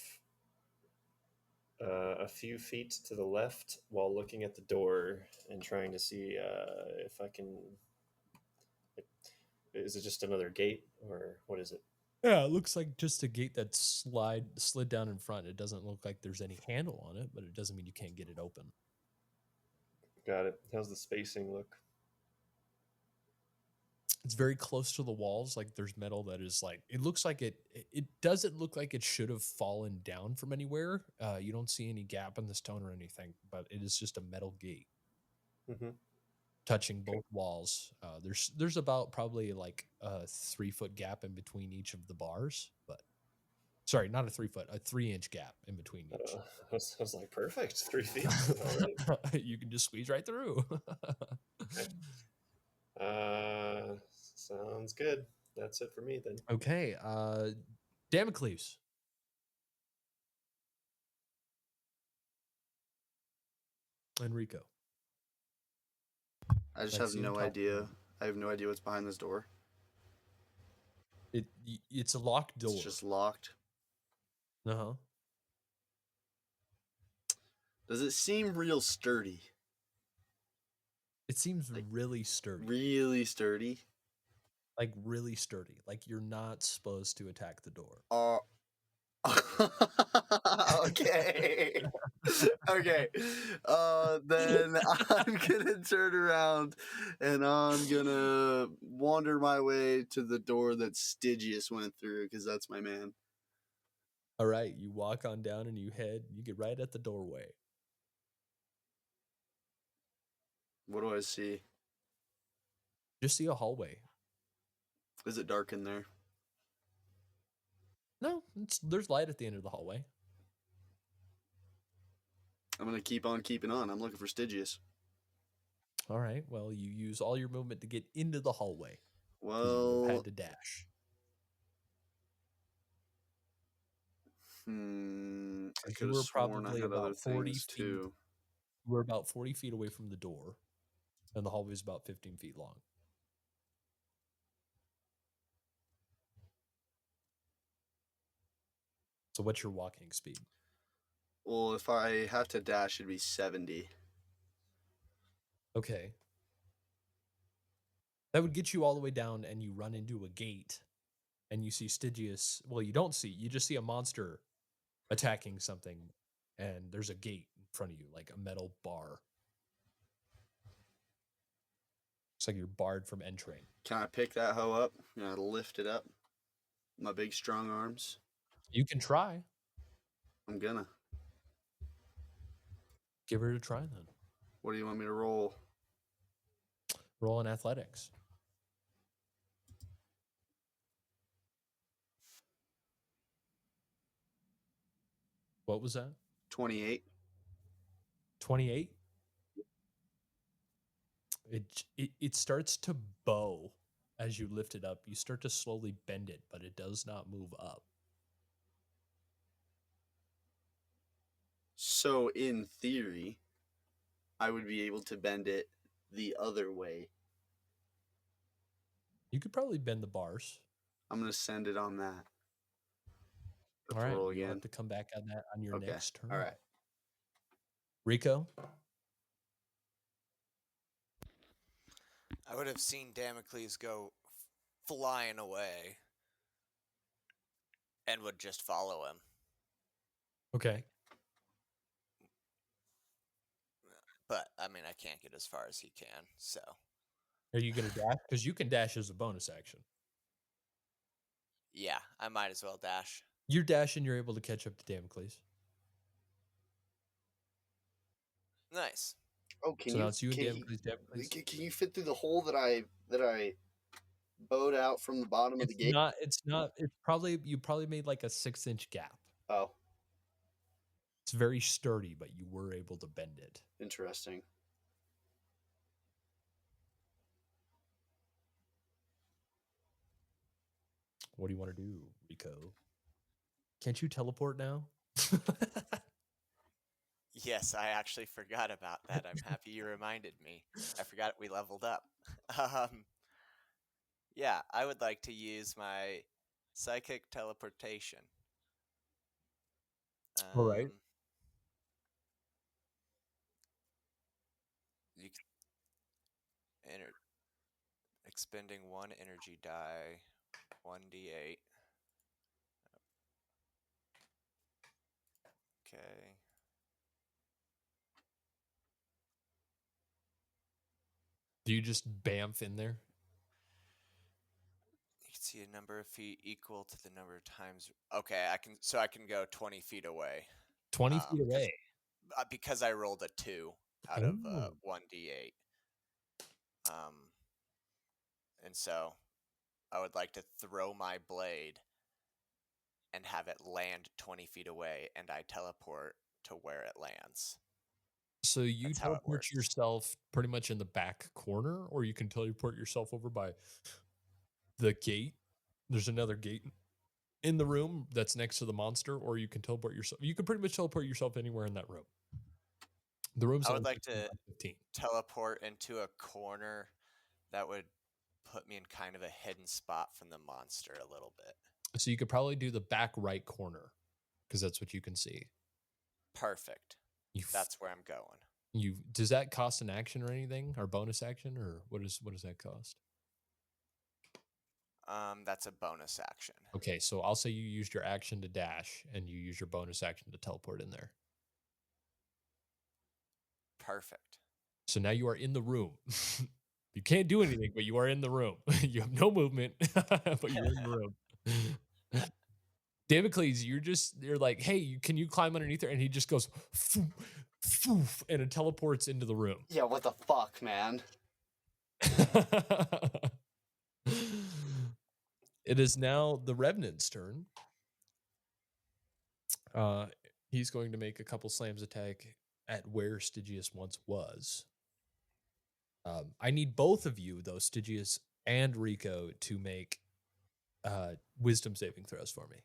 a few feet to the left while looking at the door and trying to see if I can. Is it just another gate or what is it? Yeah, it looks like just a gate that slid down in front. It doesn't look like there's any handle on it, but it doesn't mean you can't get it open. Got it. How's the spacing look? It's very close to the walls. Like there's metal that is like it looks like it doesn't look like it should have fallen down from anywhere. You don't see any gap in the stone or anything, but it is just a metal gate Mm-hmm. touching both walls. There's about probably like a 3-foot gap in between each of the bars, but sorry, not a 3-foot, a 3-inch gap in between each. I was like, perfect, 3 feet. All right. You can just squeeze right through. Sounds good. That's it for me then. Okay, Damocles. Enrico. I just I have see him no talking. idea. I have no idea what's behind this door. It's a locked door. It's just locked. Uh-huh. Does it seem real sturdy? It seems Like, really sturdy. Really sturdy? Like really sturdy. Like you're not supposed to attack the door. Okay. Okay. Then I'm gonna turn around and I'm gonna wander my way to the door that Stygius went through because that's my man. All right, you walk on down and you get right at the doorway. What do I see? Just see a hallway. Is it dark in there? No, there's light at the end of the hallway. I'm gonna keep on keeping on. I'm looking for Stygius. All right, well, you use all your movement to get into the hallway. You would have Well, had to dash. I Because could you have were sworn I probably had other about 40 things feet. too. You were about 40 feet away from the door, and the hallway is about 15 feet long. So what's your walking speed? Well, if I have to dash, it'd be 70. Okay. That would get you all the way down, and you run into a gate, and you see Stygius. Well, you don't see. You just see a monster attacking something, and there's a gate in front of you, like a metal bar. Looks like you're barred from entering. Can I pick that hoe up? Can I lift it up? My big strong arms. You can try. I'm gonna. Give her a try then. What do you want me to roll? Roll in athletics. What was that? 28. 28? It starts to bow as you lift it up. You start to slowly bend it, but it does not move up. So, in theory, I would be able to bend it the other way. You could probably bend the bars. I'm going to send it on that. All right, roll you'll again. have to come back on that on your Okay. next turn. All right. Rico? I would have seen Damocles go flying away and would just follow him. Okay. But, I mean, I can't get as far as he can, so. Are you going to dash? Because you can dash as a bonus action. Yeah, I might as well dash. You're dashing, you're able to catch up to Damocles. Oh, So now it's you and Damocles. Can you fit through the hole that I bowed out from the bottom of the gate? It's probably, you probably made like a 6-inch gap. Oh, It's very sturdy, but you were able to bend it. interesting. What do you want to do, Rico? Can't you teleport now? Yes, I actually forgot about that. I'm happy you reminded me. I forgot we leveled up. Yeah, I would like to use my psychic teleportation. All right. You expending 1 energy die, 1d8. Okay. Do you just bamf in there? You can see a number of feet equal to the number of times. Okay, I can go 20 feet away. 20 feet away. Because I rolled a 2 out of 1d8. And so I would like to throw my blade and have it land 20 feet away, and I teleport to where it lands. So you That's how it teleport works. yourself pretty much in the back corner, or you can teleport yourself over by the gate. There's another gate in the room that's next to the monster, or you can teleport yourself. You can pretty much teleport yourself anywhere in that room. The room's I would only like to 15. teleport into a corner that would put me in kind of a hidden spot from the monster a little bit. So you could probably do the back right corner because that's what you can see. Perfect. That's where I'm going. Does that cost an action or anything, or bonus action, or what does that cost? That's a bonus action. Okay, so I'll say you used your action to dash, and you use your bonus action to teleport in there. Perfect. So now you are in the room. You can't do anything, but you are in the room. You have no movement, but you're in the room. Damocles, you're like, hey, can you climb underneath there? And he just goes, foof, foof, and it teleports into the room. Yeah, what the fuck, man? It is now the Revenant's turn. He's going to make a couple slams attack at where Stygius once was. I need both of you, though, Stygius and Rico, to make wisdom saving throws for me.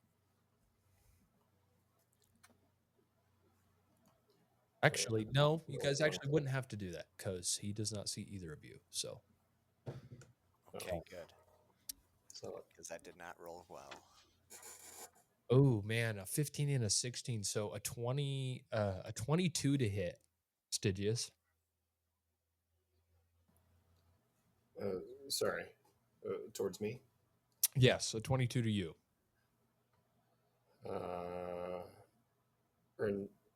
Actually, no, you guys actually wouldn't have to do that because he does not see either of you. So, Okay, good. So Because I did not roll well. oh man, a 15 and a 16, so a 22 to hit, Stygius. sorry, towards me. Yes, a 22 to you. Or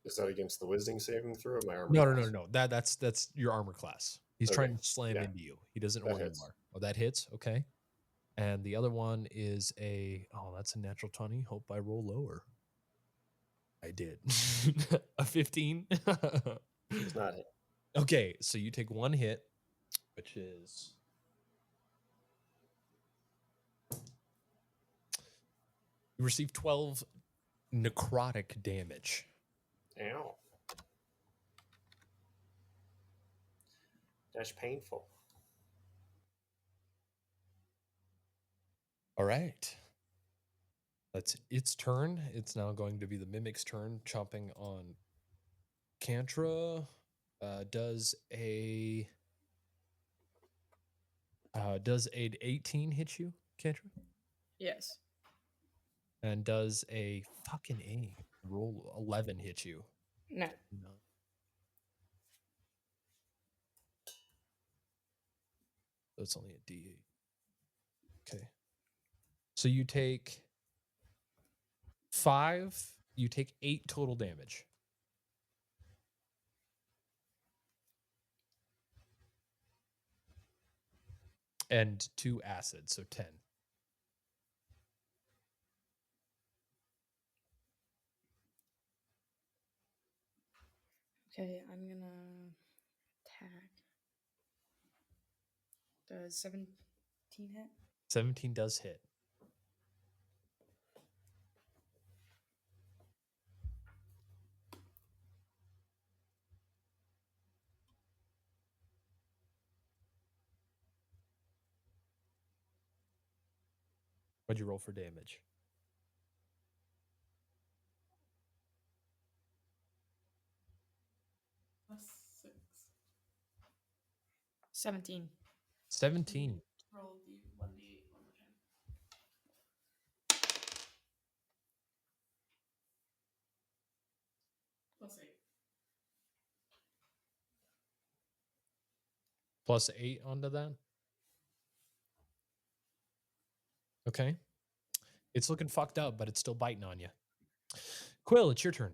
is that against the wisdom saving throw? Or my armor? No. That's your armor class. He's Okay, trying to slam yeah. into you. He doesn't That know where hits. you are. Oh, that hits. Okay. And the other one is that's a natural 20. Hope I roll lower. I did. A 15. It's not hit. Okay, so you take one hit, which is you receive 12 necrotic damage. Ow. That's painful. All right. That's its turn. It's now going to be the Mimic's turn, chomping on Cantra. Does an 18 hit you, Cantra? Yes. And does a fucking roll 11 hit you? No. No. That's only a D8. Okay. So you take 5, you take 8 total damage. And 2 acid, so 10. Okay, I'm gonna attack. Does 17 hit? 17 does hit. What'd you roll for damage? +6. 17. 17. Roll the 1d8 one more time. +8. Plus 8 onto that? Okay. It's looking fucked up, but it's still biting on you. Quill, it's your turn.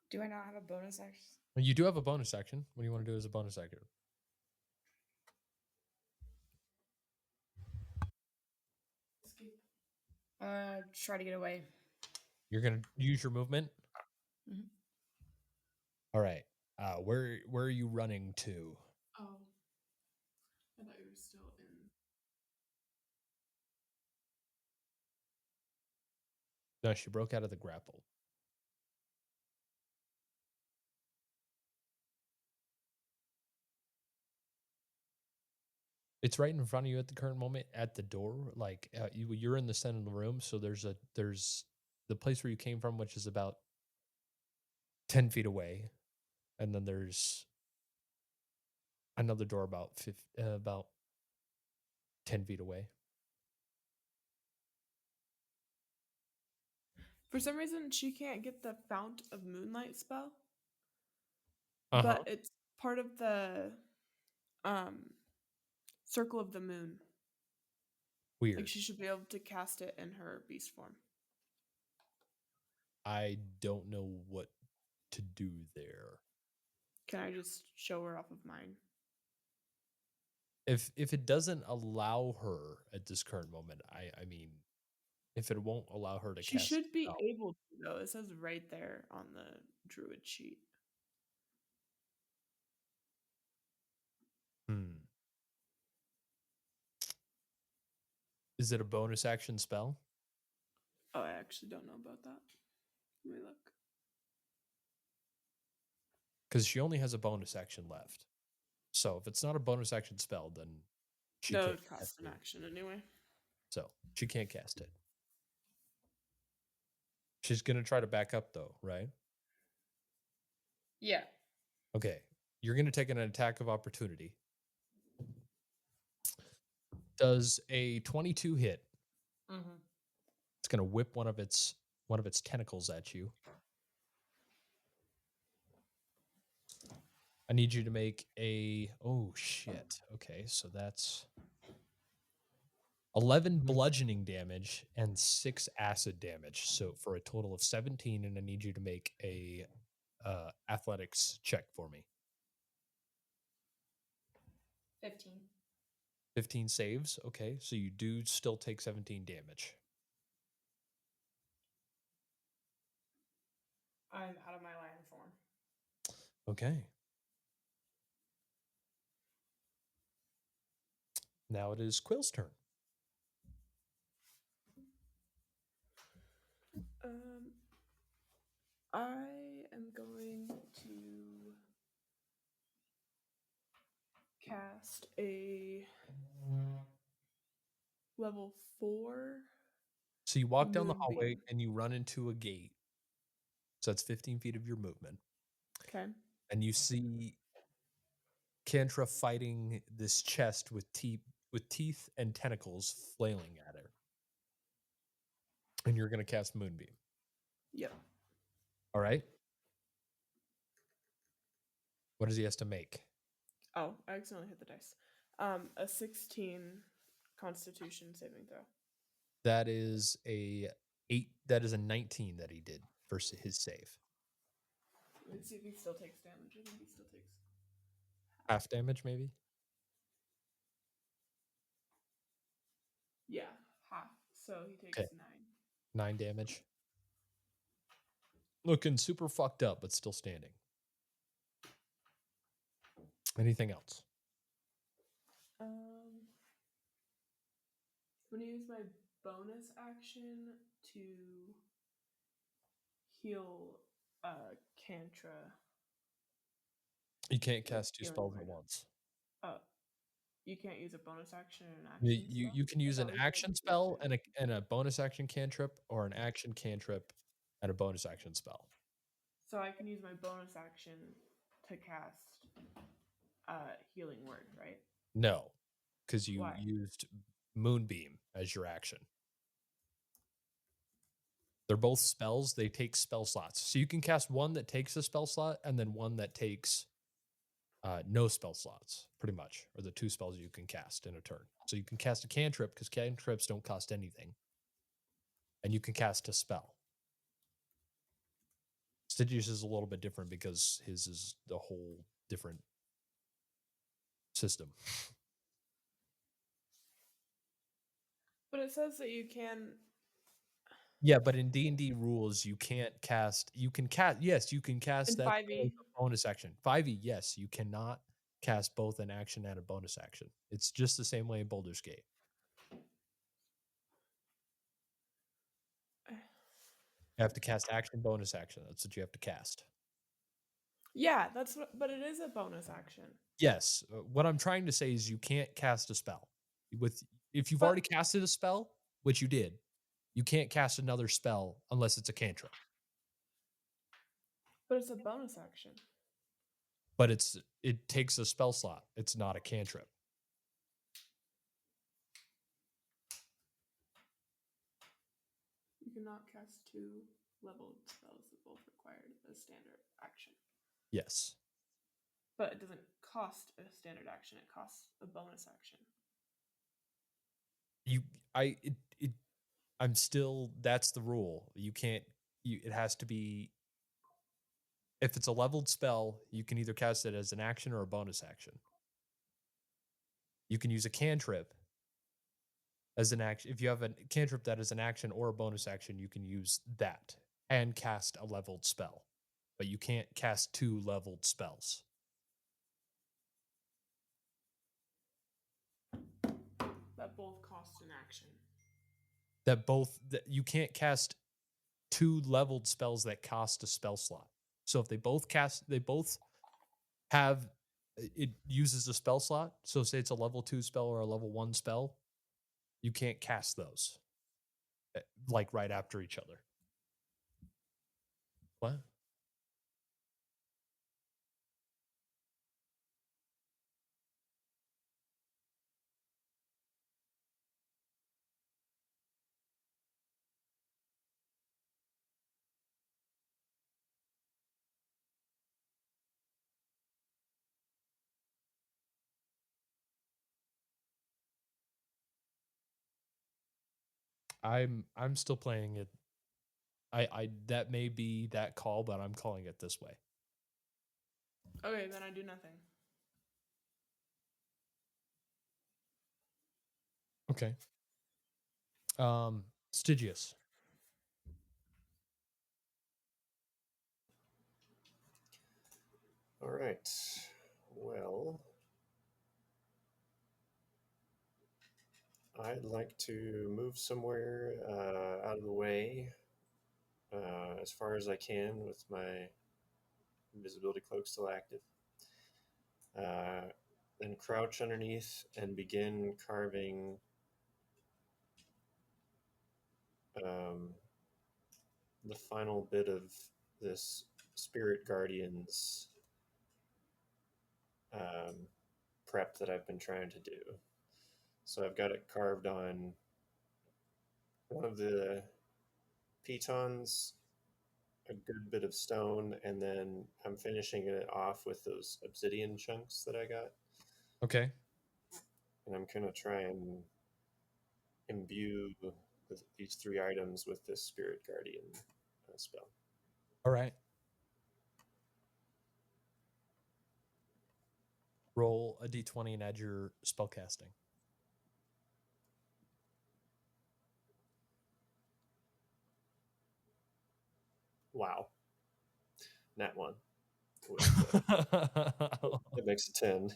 Do I not have a bonus action? You do have a bonus action. What do you want to do as a bonus action? Escape. Try to get away. You're going to use your movement? Mhm. All right. Where are you running to? Oh. I thought you were still in. No, she broke out of the grapple. It's right in front of you at the current moment at the door. Like you're in the center of the room, so there's the place where you came from, which is about 10 feet away, and then there's another door about 10 feet away. For some reason, she can't get the Fount of Moonlight spell, Uh-huh. but it's part of the Circle of the Moon. Weird. Like she should be able to cast it in her beast form. I don't know what to do there. Can I just show her off of mine? If it doesn't allow her at this current moment, I mean, if it won't allow her to She cast should be spell, able to, though. It says right there on the druid sheet. Is it a bonus action spell? Oh, I actually don't know about that. Let me look. Because she only has a bonus action left. So if it's not a bonus action spell, then she No, can't it costs cast an it. action anyway. So she can't cast it. She's gonna try to back up though, right? Yeah. Okay. You're gonna take an attack of opportunity. Does a 22 hit? Mm-hmm. It's gonna whip one of its tentacles at you. I need you to make a oh shit. Okay, so that's 11 bludgeoning damage and 6 acid damage. So for a total of 17, and I need you to make a athletics check for me. 15. 15 saves. Okay, so you do still take 17 damage. I'm out of my lion form. Okay. Now it is Quill's turn. I am going to cast a level 4. So you walk down the hallway Moonbeam. and you run into a gate. So that's 15 feet of your movement. Okay. And you see Kantra fighting this chest with teeth and tentacles flailing at her. And you're going to cast Moonbeam. Yep. All right. What does he has to make? Oh, I accidentally hit the dice. A 16 Constitution saving throw. That is a 8. That is a 19 that he did versus his save. Let's see if he still takes damage. I think he still takes Half damage, maybe? Yeah, half. So he takes Okay. 9. 9 damage. Looking super fucked up, but still standing. Anything else? I'm gonna use my bonus action to heal Kantra. You can't Like, cast 2 healing spells at word. once. You can't use a bonus action and an You, action you, spell? you can I use thought an we said action you spell could. and a bonus action cantrip, or an action cantrip and a bonus action spell. So I can use my bonus action to cast healing word, right? No, because you Why? used Moonbeam as your action. They're both spells. They take spell slots. So you can cast one that takes a spell slot and then one that takes no spell slots, pretty much, or the 2 spells you can cast in a turn. So you can cast a cantrip because cantrips don't cost anything. And you can cast a spell. Stygius is a little bit different because his is the whole different system. But it says that you can. Yeah, but in D&D rules, you can't cast. You can cast. Yes, you can cast In that 5e. spell as a bonus action. 5e, yes, you cannot cast both an action and a bonus action. It's just the same way in Baldur's Gate. You have to cast action, bonus action. That's what you have to cast. Yeah, that's what. But it is a bonus action. Yes, what I'm trying to say is you can't cast a spell if you've But- already casted a spell, which you did. You can't cast another spell unless it's a cantrip. But it's a bonus action. But it takes a spell slot. It's not a cantrip. You cannot cast 2 leveled spells that both required a standard action. Yes. But it doesn't cost a standard action, it costs a bonus action. I'm still, that's the rule. You can't, it has to be, if it's a leveled spell, you can either cast it as an action or a bonus action. You can use a cantrip as an action. If you have a cantrip that is an action or a bonus action, you can use that and cast a leveled spell. But you can't cast 2 leveled spells. That both cost an action. That you can't cast 2 leveled spells that cost a spell slot. So if they both have, it uses a spell slot. So say it's a level 2 spell or a level 1 spell, you can't cast those like right after each other. What? I'm still playing it. I that may be that call, but I'm calling it this way. Okay, then I do nothing. Okay. Stygius. All right. Well, I'd like to move somewhere out of the way as far as I can with my invisibility cloak still active. Then crouch underneath and begin carving the final bit of this spirit guardian's prep that I've been trying to do. So I've got it carved on one of the pitons, a good bit of stone, and then I'm finishing it off with those obsidian chunks that I got. Okay. And I'm going to try and imbue these 3 items with this spirit guardian spell. All right. Roll a d20 and add your spell casting. Wow. Nat 1. It makes a 10.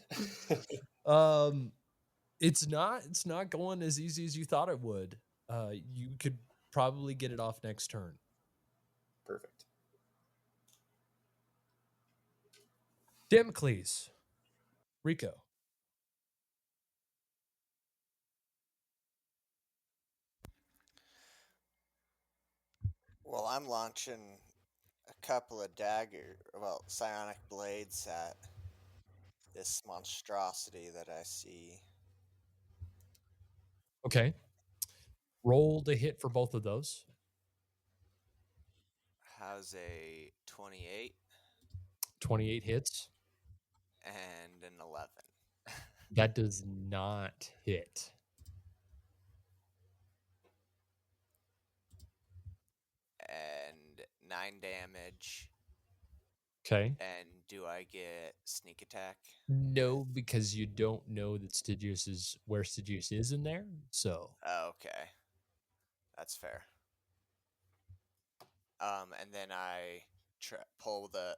It's not going as easy as you thought it would. You could probably get it off next turn. Perfect. Damocles. Rico. Well, I'm launching a couple of psionic blades at this monstrosity that I see. Okay. Roll the hit for both of those. How's a 28 28 hits. and an 11? That does not hit. And 9 damage. Okay. And do I get sneak attack? No, because you don't know that Stygius is where Stygius is in there. So. Oh, okay. That's fair. And then I pull the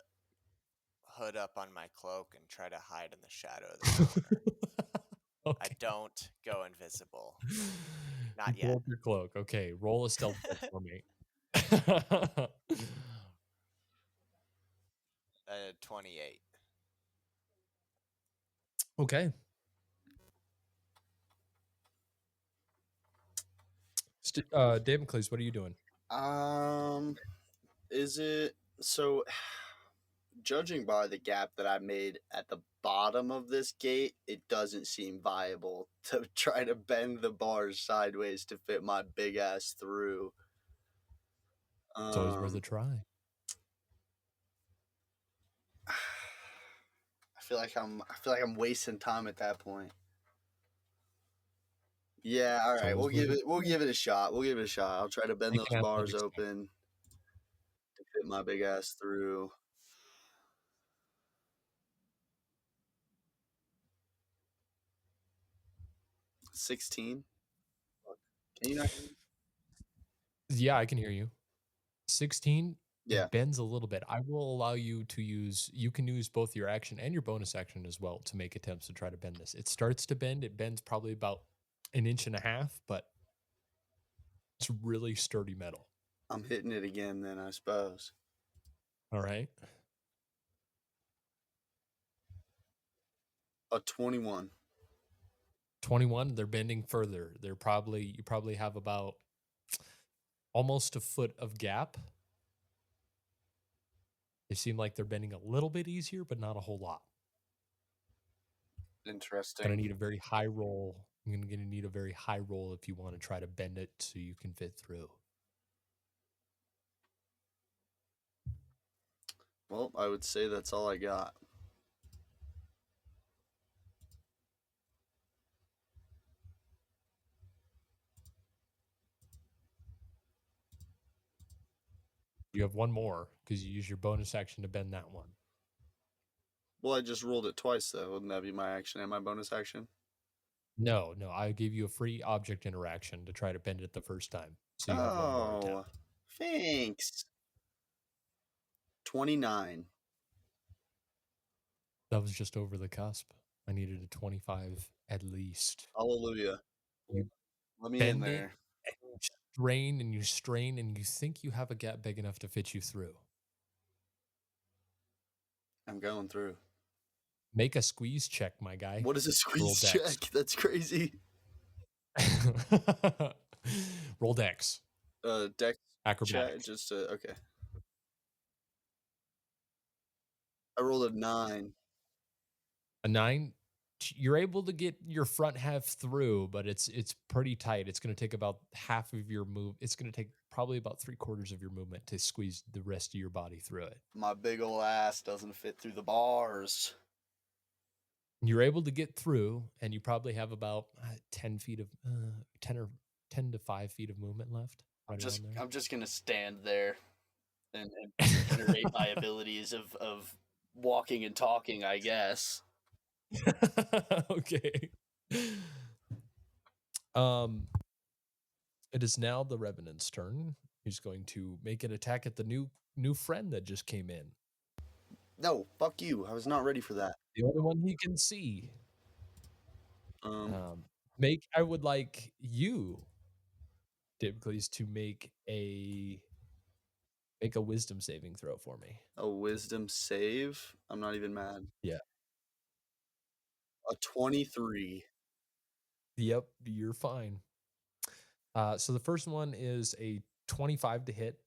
hood up on my cloak and try to hide in the shadow of the corner. Okay. I don't go invisible. Not You yet. pull up your cloak. Okay, roll a stealth check for me. 28. Okay. Damocles, what are you doing? Is it so? Judging by the gap that I made at the bottom of this gate, it doesn't seem viable to try to bend the bars sideways to fit my big ass through. It's always worth a try. I feel like I'm wasting time at that point. Yeah, all So right. it was worth We'll give it a shot. We'll give it a shot. I'll try to bend Make those an bars athletics check. open to fit my big ass through. 16. Can you not hear me? Yeah, I can hear you. 16, Yeah. it bends a little bit. I will allow you to you can use both your action and your bonus action as well to make attempts to try to bend this. It starts to bend. It bends probably about an inch and a half, but it's really sturdy metal. I'm hitting it again then, I suppose. All right. A 21. 21, they're bending further. You probably have about almost a foot of gap. They seem like they're bending a little bit easier, but not a whole lot. Interesting. Gonna need a very high roll. I'm gonna need a very high roll if you want to try to bend it so you can fit through. Well, I would say that's all I got. You have one more because you use your bonus action to bend that one. Well, I just rolled it twice, though. Wouldn't that be my action and my bonus action? No, I gave you a free object interaction to try to bend it the first time. So you have one more Oh, attempt. thanks. 29. That was just over the cusp. I needed a 25 at least. Hallelujah. You Let me in bend it, there. and you strain and you strain, and you think you have a gap big enough to fit you through. I'm going through. Make a squeeze check, my guy. What is a Roll squeeze dex. check? That's crazy. Roll dex. Dex check. Acrobatics. Just okay. I rolled a 9. A 9. You're able to get your front half through, but it's pretty tight. It's going to take about half of your move. It's going to take probably about 3/4 of your movement to squeeze the rest of your body through it. My big ol' ass doesn't fit through the bars. You're able to get through, and you probably have about 10 feet of 10 to 5 feet of movement left. Right around there. I'm just gonna stand there and generate my abilities of walking and talking, I guess. Okay. It is now the Revenant's turn. He's going to make an attack at the new friend that just came in. No, fuck you. I was not ready for that. The only one he can see. I would like you, Dibcles, to make a wisdom saving throw for me. A wisdom save? I'm not even mad. Yeah. A 23. Yep, you're fine. So the first one is a 25 to hit.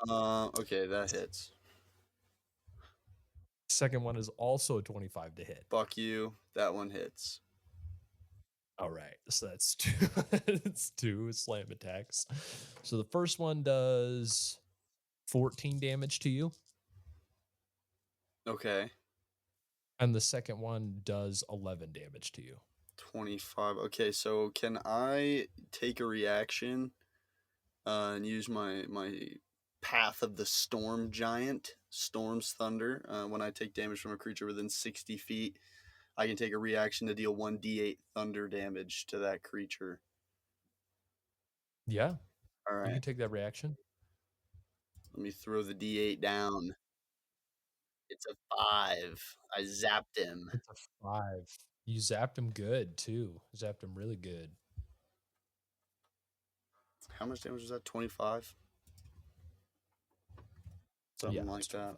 Okay, that hits. Second one is also a 25 to hit. Fuck you. That one hits. All right, so that's two. It's 2 slam attacks. So the first one does 14 damage to you, Okay. and the second one does 11 damage to you. 25. Okay, so can I take a reaction and use my Path of the Storm Giant, Storm's Thunder? When I take damage from a creature within 60 feet, I can take a reaction to deal 1d8 thunder damage to that creature. Yeah, All you right. can take that reaction. Let me throw the d8 down. It's a 5. I zapped him. It's a 5. You zapped him good too. Zapped him really good. How much damage was that? 25? Something like it's that. 25.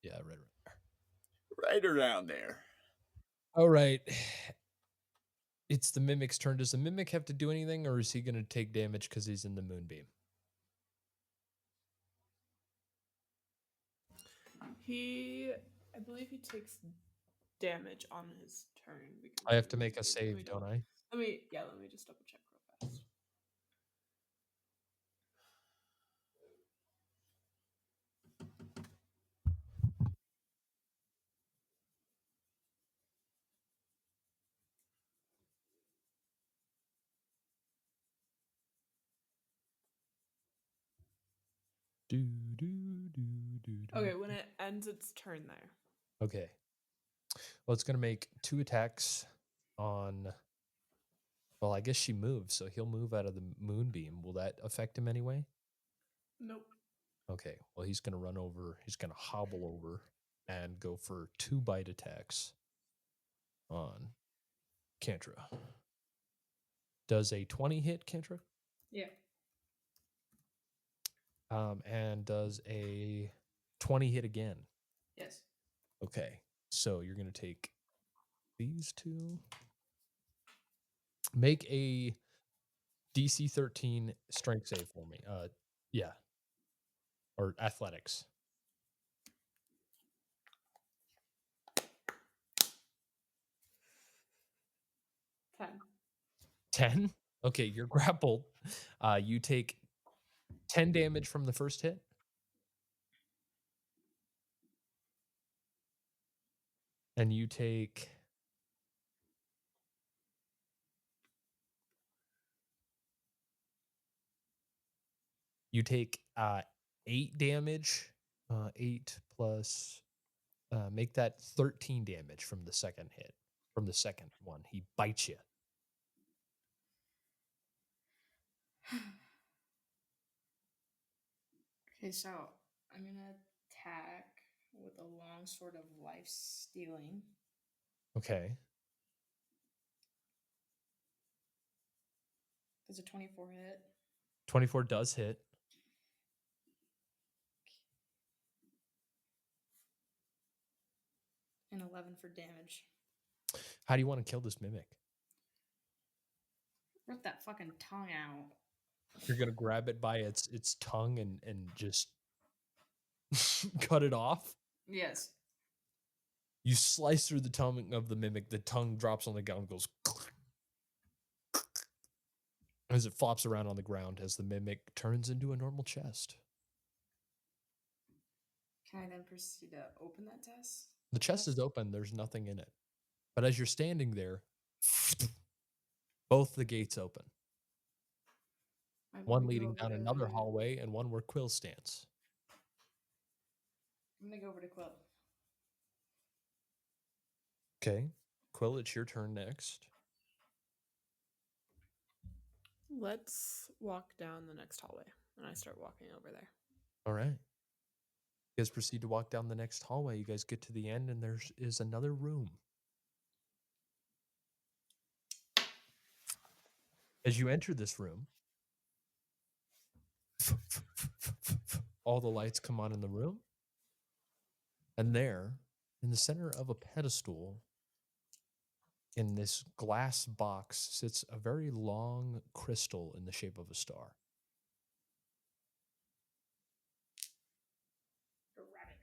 Yeah, right around there. Right around there. All right. It's the Mimic's turn. Does the Mimic have to do anything, or is he going to take damage because he's in the Moonbeam? I believe he takes damage on his turn. I have to make a save, don't I? Let me just double check real fast. Do, do, do, do, do. Okay, when it ends its turn there. Okay. Well, it's going to make 2 attacks on. Well, I guess she moves, so he'll move out of the moonbeam. Will that affect him anyway? Nope. Okay. Well, he's going to run over. He's going to hobble over and go for 2 bite attacks on Cantra. Does a 20 hit, Cantra? Yeah. And does a 20 hit again? Yes. Okay. So you're going to take these 2. Make a DC 13 strength save for me. Yeah. Or athletics. 10. 10? Okay, you're grappled. You take 10 damage from the first hit. And you take You take 8 damage. 8 plus make that 13 damage from the second hit. From the second one. He bites you. Okay, so I'm gonna attack with a long sword of life stealing. Okay. Does a 24 hit? 24 does hit. And 11 for damage. How do you want to kill this mimic? Rip that fucking tongue out. You're gonna grab it by its tongue and just cut it off. Yes. You slice through the tongue of the mimic. The tongue drops on the ground, goes as it flops around on the ground as the mimic turns into a normal chest. Can I then proceed to open that test? The chest is open. There's nothing in it. But as you're standing there, both the gates open. I One wanna go leading over down to- another hallway and one where Quill stands. I'm gonna go over to Quill. Okay. Quill, it's your turn next. Let's walk down the next hallway. And I start walking over there. All right. You guys proceed to walk down the next hallway. You guys get to the end and there is another room. As you enter this room, all the lights come on in the room. And there, in the center of a pedestal, in this glass box, sits a very long crystal in the shape of a star. A rabbit.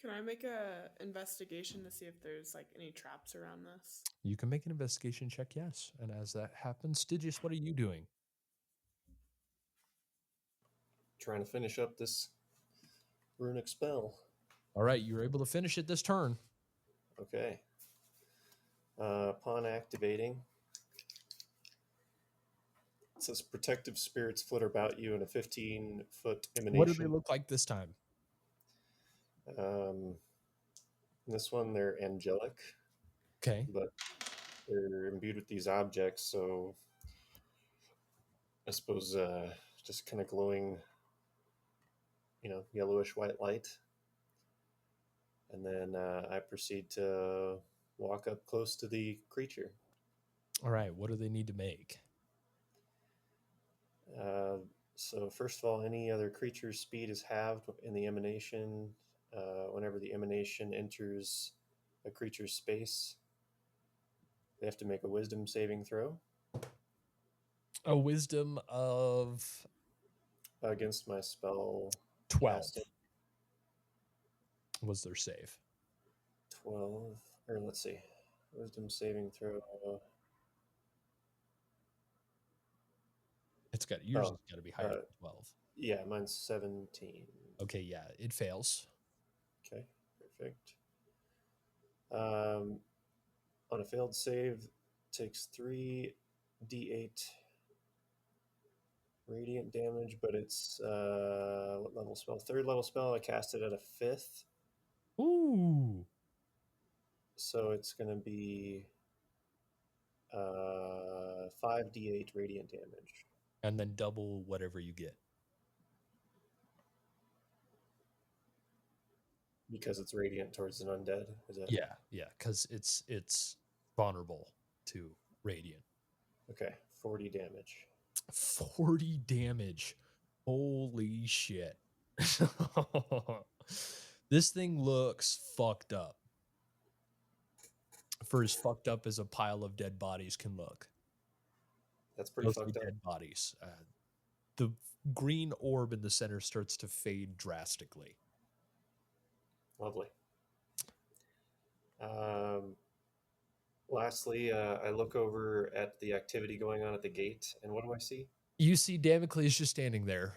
Can I make a investigation to see if there's like any traps around this? You can make an investigation check, yes. And as that happens, Stygius, what are you doing? Trying to finish up this runic spell. All right, you're able to finish it this turn. Okay. Upon activating, it says protective spirits flitter about you in a 15-foot emanation. What do they look like this time? This one, they're angelic, Okay. but they're imbued with these objects, so I suppose just kind of glowing, yellowish white light. And then I proceed to walk up close to the creature. All right, what do they need to make? So first of all, any other creature's speed is halved in the emanation. Whenever the emanation enters a creature's space, they have to make a wisdom saving throw. A wisdom of Against my spell. 12 casting. was their save. 12, or let's see, wisdom saving throw. It's got yours Oh, has got to be higher than 12. Yeah, mine's 17. Okay, yeah, it fails. Okay, perfect. On a failed save, takes 3d8 radiant damage, but it's what level spell? 3rd level spell. I cast it at a 5th, Ooh. so it's going to be 5d8 radiant damage. And then double whatever you get. Because it's radiant towards an undead. Is that Yeah, because it's vulnerable to radiant. okay? 40 damage. 40 damage. Holy shit. This thing looks fucked up. For as fucked up as a pile of dead bodies can look. That's pretty Mostly fucked up. dead bodies. The green orb in the center starts to fade drastically. Lovely. Lastly, I look over at the activity going on at the gate, and what do I see? You see Damocles just standing there,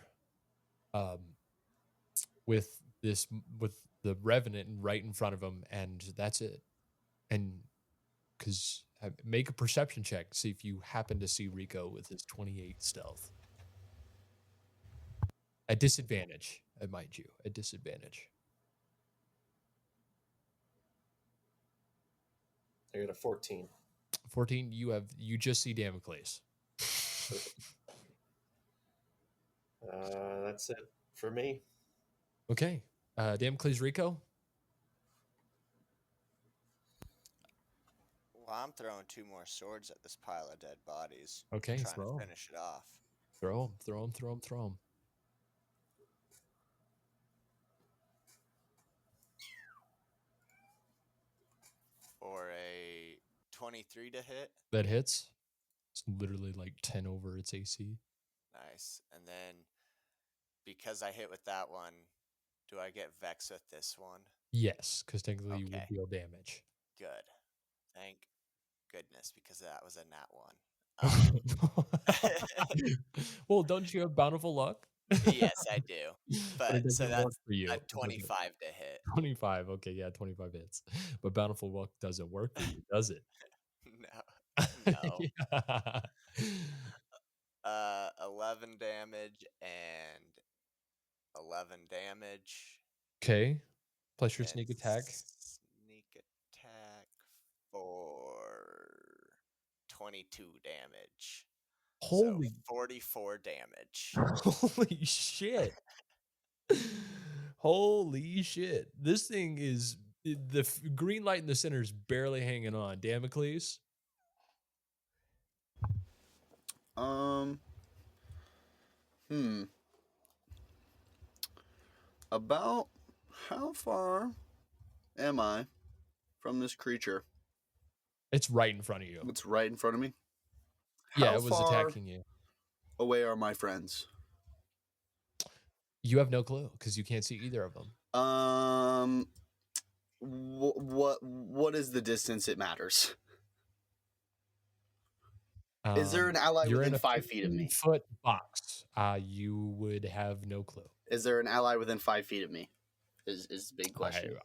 with the Revenant right in front of him, and that's it. And because make a perception check, see if you happen to see Rico with his 28 stealth. At disadvantage, mind you, at disadvantage. I got a 14. 14, you just see Damocles. That's it for me. Okay. Damocles, Rico? Well, I'm throwing 2 more swords at this pile of dead bodies. Okay, trying throw to 'em. finish it off. Throw him. For a 23 to hit. That hits. It's literally like 10 over its AC. Nice. And then because I hit with that one, do I get Vex with this one? Yes, because technically you Okay. would deal damage. Good. Thank goodness, because that was a nat 1. Well, don't you have bountiful luck? Yes, I do. But it But so doesn't work that's for you. a It doesn't- 25 to hit. 25. Okay, yeah, 25 hits. But bountiful luck doesn't work for you, does it? No. Yeah. 11 damage and 11 damage. Okay. Plus your and sneak attack. Sneak attack for 22 damage. Holy, So 44 damage. holy shit. Holy shit. This thing is the green light in the center is barely hanging on. Damocles. About how far am I from this creature? It's right in front of you. It's right in front of me. Yeah, How it was far attacking you. away are my friends? You have no clue because you can't see either of them. What is the distance it matters? Is there an ally You're within in a 5 feet of me? 15-foot box. You would have no clue. Is there an ally within 5 feet of me? Is the big question.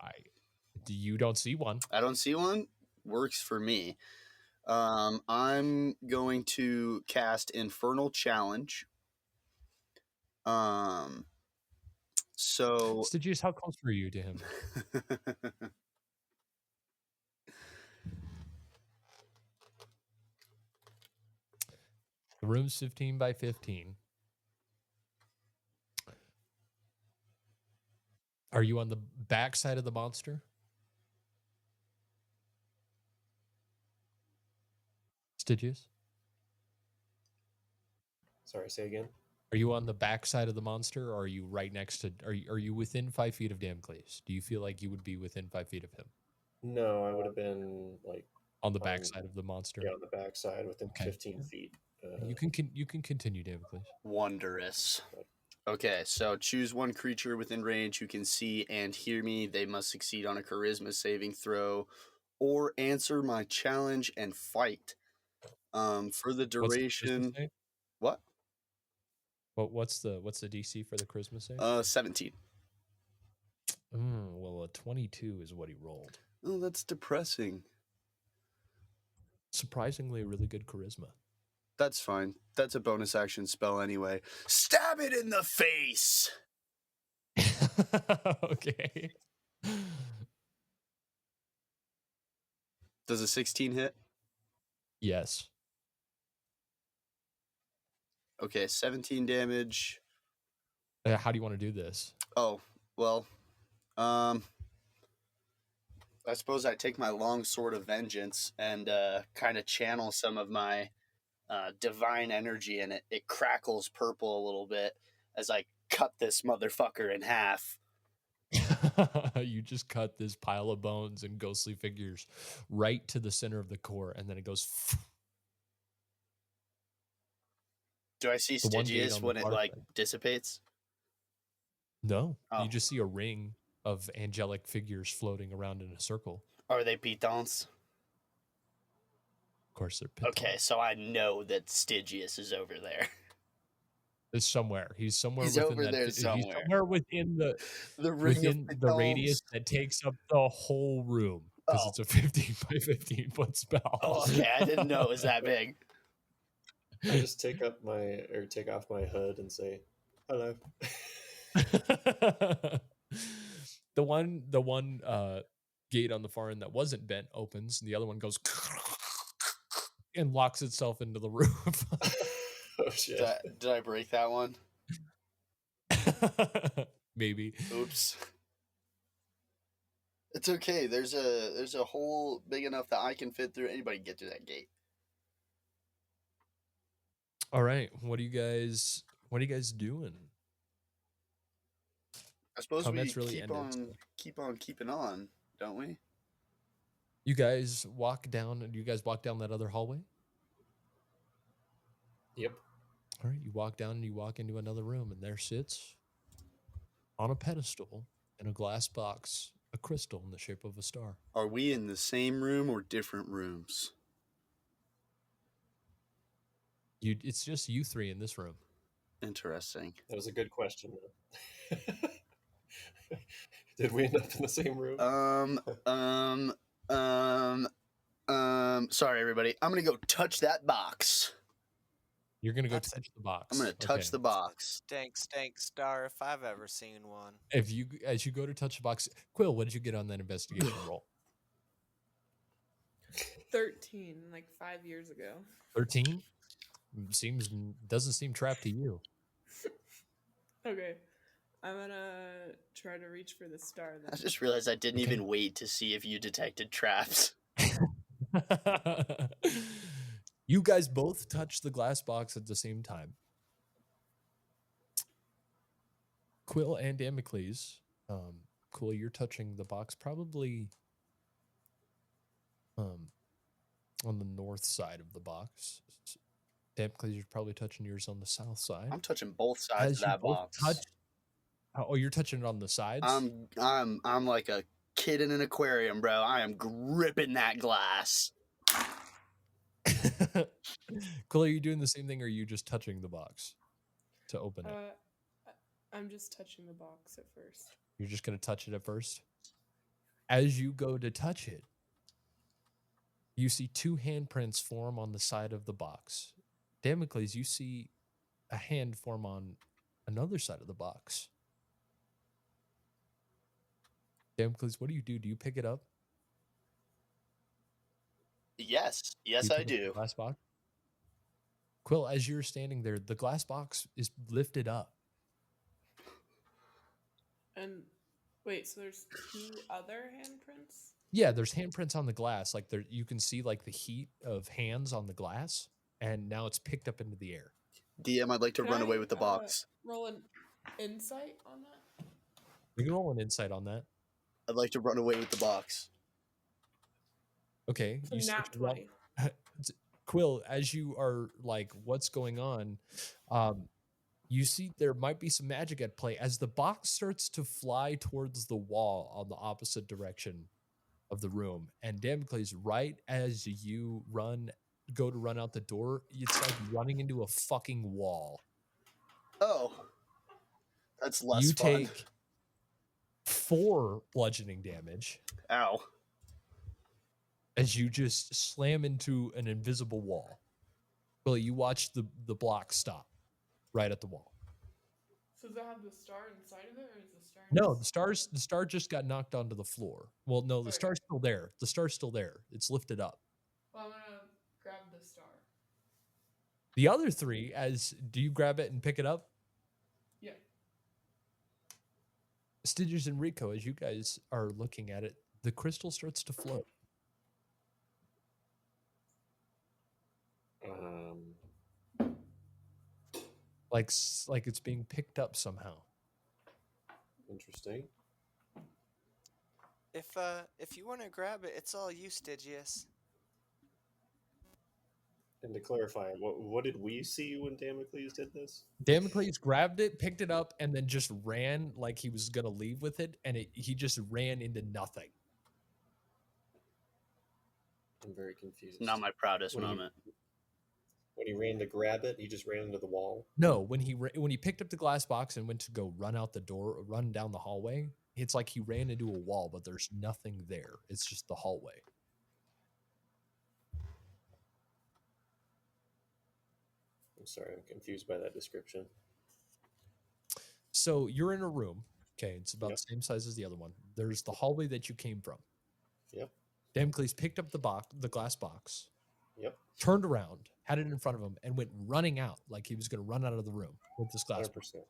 You don't see one. I don't see one. Works for me. I'm going to cast Infernal Challenge. So Stygius, how close were you to him? The room's 15 by 15. Are you on the back side of the monster? Stygius? Sorry, say again. Are you on the back side of the monster, or are you right next to? Are you within 5 feet of Damocles? Do you feel like you would be within 5 feet of him No, I would have been like on the back side of the monster? Yeah, on the back side within Okay. 15 feet. You can continue, Damocles. Wondrous. Okay, so choose one creature within range who can see and hear me. They must succeed on a charisma saving throw or answer my challenge and fight. For the duration. What? What's the DC for the charisma save? 17. Well, a 22 is what he rolled. Oh, that's depressing. Surprisingly, really good charisma. That's fine. That's a bonus action spell anyway. Stab it in the face. Okay. Does a 16 hit? Yes. Okay, 17 damage. How do you want to do this? Oh, well, I suppose I take my long sword of vengeance and kind of channel some of my divine energy in it. It crackles purple a little bit as I cut this motherfucker in half. You just cut this pile of bones and ghostly figures right to the center of the core, and then it goes. Do I see The one gate Stygius on the when it far like side. dissipates? No, Oh. you just see a ring of angelic figures floating around in a circle. Are they pitons? Of course, they're pitons. Okay, so I know that Stygius is over there. It's somewhere. He's somewhere He's within over that. there He's somewhere. somewhere within the ring of the radius pitons. that takes up the whole room because it's a 15 by 15 foot spell. Oh, okay. I didn't know it was that big. I just take off my hood and say, "Hello." The one gate on the far end that wasn't bent opens, and the other one goes and locks itself into the roof. Oh shit! Did I break that one? Maybe. Oops. It's okay. There's a hole big enough that I can fit through. Anybody can get through that gate. All right. What are you guys doing? I suppose Combat's we really keep ended. on keeping on, don't we? You guys walk down that other hallway? Yep. All right, you walk down and you walk into another room, and there sits on a pedestal in a glass box a crystal in the shape of a star. Are we in the same room or different rooms? It's just you three in this room. Interesting. That was a good question. Did we end up in the same room? Sorry, everybody. I'm gonna go touch that box. You're gonna go That's touch the box. I'm gonna touch the box. Dank stank star if I've ever seen one. As you go to touch the box, Quill, what did you get on that investigation roll? 13, like 5 years ago. 13? Doesn't seem trapped to you. Okay. I'm gonna try to reach for the star I then. just realized I didn't Okay. even wait to see if you detected traps. You guys both touch the glass box at the same time. Quill and Damocles. Quill, you're touching the box probably on the north side of the box. Damocles, you're probably touching yours on the south side. I'm touching both sides of that box. Oh, you're touching it on the sides? I'm like a kid in an aquarium, bro. I am gripping that glass. Quill, are you doing the same thing, or are you just touching the box to open it? I'm just touching the box at first. You're just going to touch it at first? As you go to touch it, you see two handprints form on the side of the box. Damocles, you see a hand form on another side of the box. Damocles, what do? Do you pick it up? Yes, I pick up do. the glass box? Quill, as you're standing there, the glass box is lifted up. And wait, so there's two other handprints? Yeah, there's handprints on the glass. Like there, you can see like the heat of hands on the glass, and now it's picked up into the air. DM, I'd like to Can run I, away with the box. Roll an insight on that? You can roll an insight on that. I'd like to run away with the box. Okay. It's a nat 20. Quill, as you are like, what's going on? You see there might be some magic at play as the box starts to fly towards the wall on the opposite direction of the room. And Damocles, right as you go to run out the door, it's like running into a fucking wall. Oh, that's less You fun. take 4 bludgeoning damage. Ow. As you just slam into an invisible wall. Well, you watch the block stop right at the wall. So does it have the star inside of it, or is the star? No, the star just got knocked onto the floor. Well, no, the Okay. star's still there. The star's still there. It's lifted up. Well, I'm gonna grab the star. The other three, do you grab it and pick it up? Yeah. Stitches and Rico, as you guys are looking at it, the crystal starts to float. Like it's being picked up somehow. Interesting. If you want to grab it, it's all you, Stygius. And to clarify, what did we see when Damocles did this? Damocles grabbed it, picked it up, and then just ran like he was gonna leave with it, and he just ran into nothing. I'm very confused. Not my proudest When he- moment. When he ran to grab it, he just ran into the wall. No, when he picked up the glass box and went to go run out the door, run down the hallway, it's like he ran into a wall, but there's nothing there. It's just the hallway. I'm sorry, I'm confused by that description. So you're in a room. Okay, it's about Yep. the same size as the other one. There's the hallway that you came from. Yep. Damocles picked up the glass box, Yep. turned around, had it in front of him, and went running out like he was going to run out of the room with this glass box. 100%.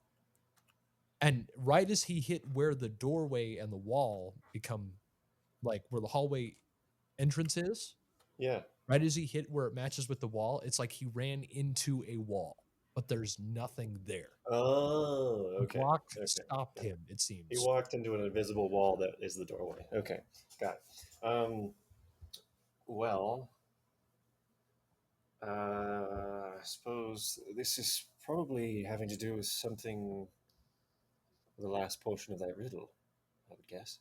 And right as he hit where the doorway and the wall become, like where the hallway entrance is, Yeah. right as he hit where it matches with the wall, it's like he ran into a wall, but there's nothing there. Oh, The okay. block Okay. stopped him, it seems. He walked into an invisible wall that is the doorway. Okay, got it. Well, I suppose this is probably having to do with something, the last portion of that riddle, I would guess.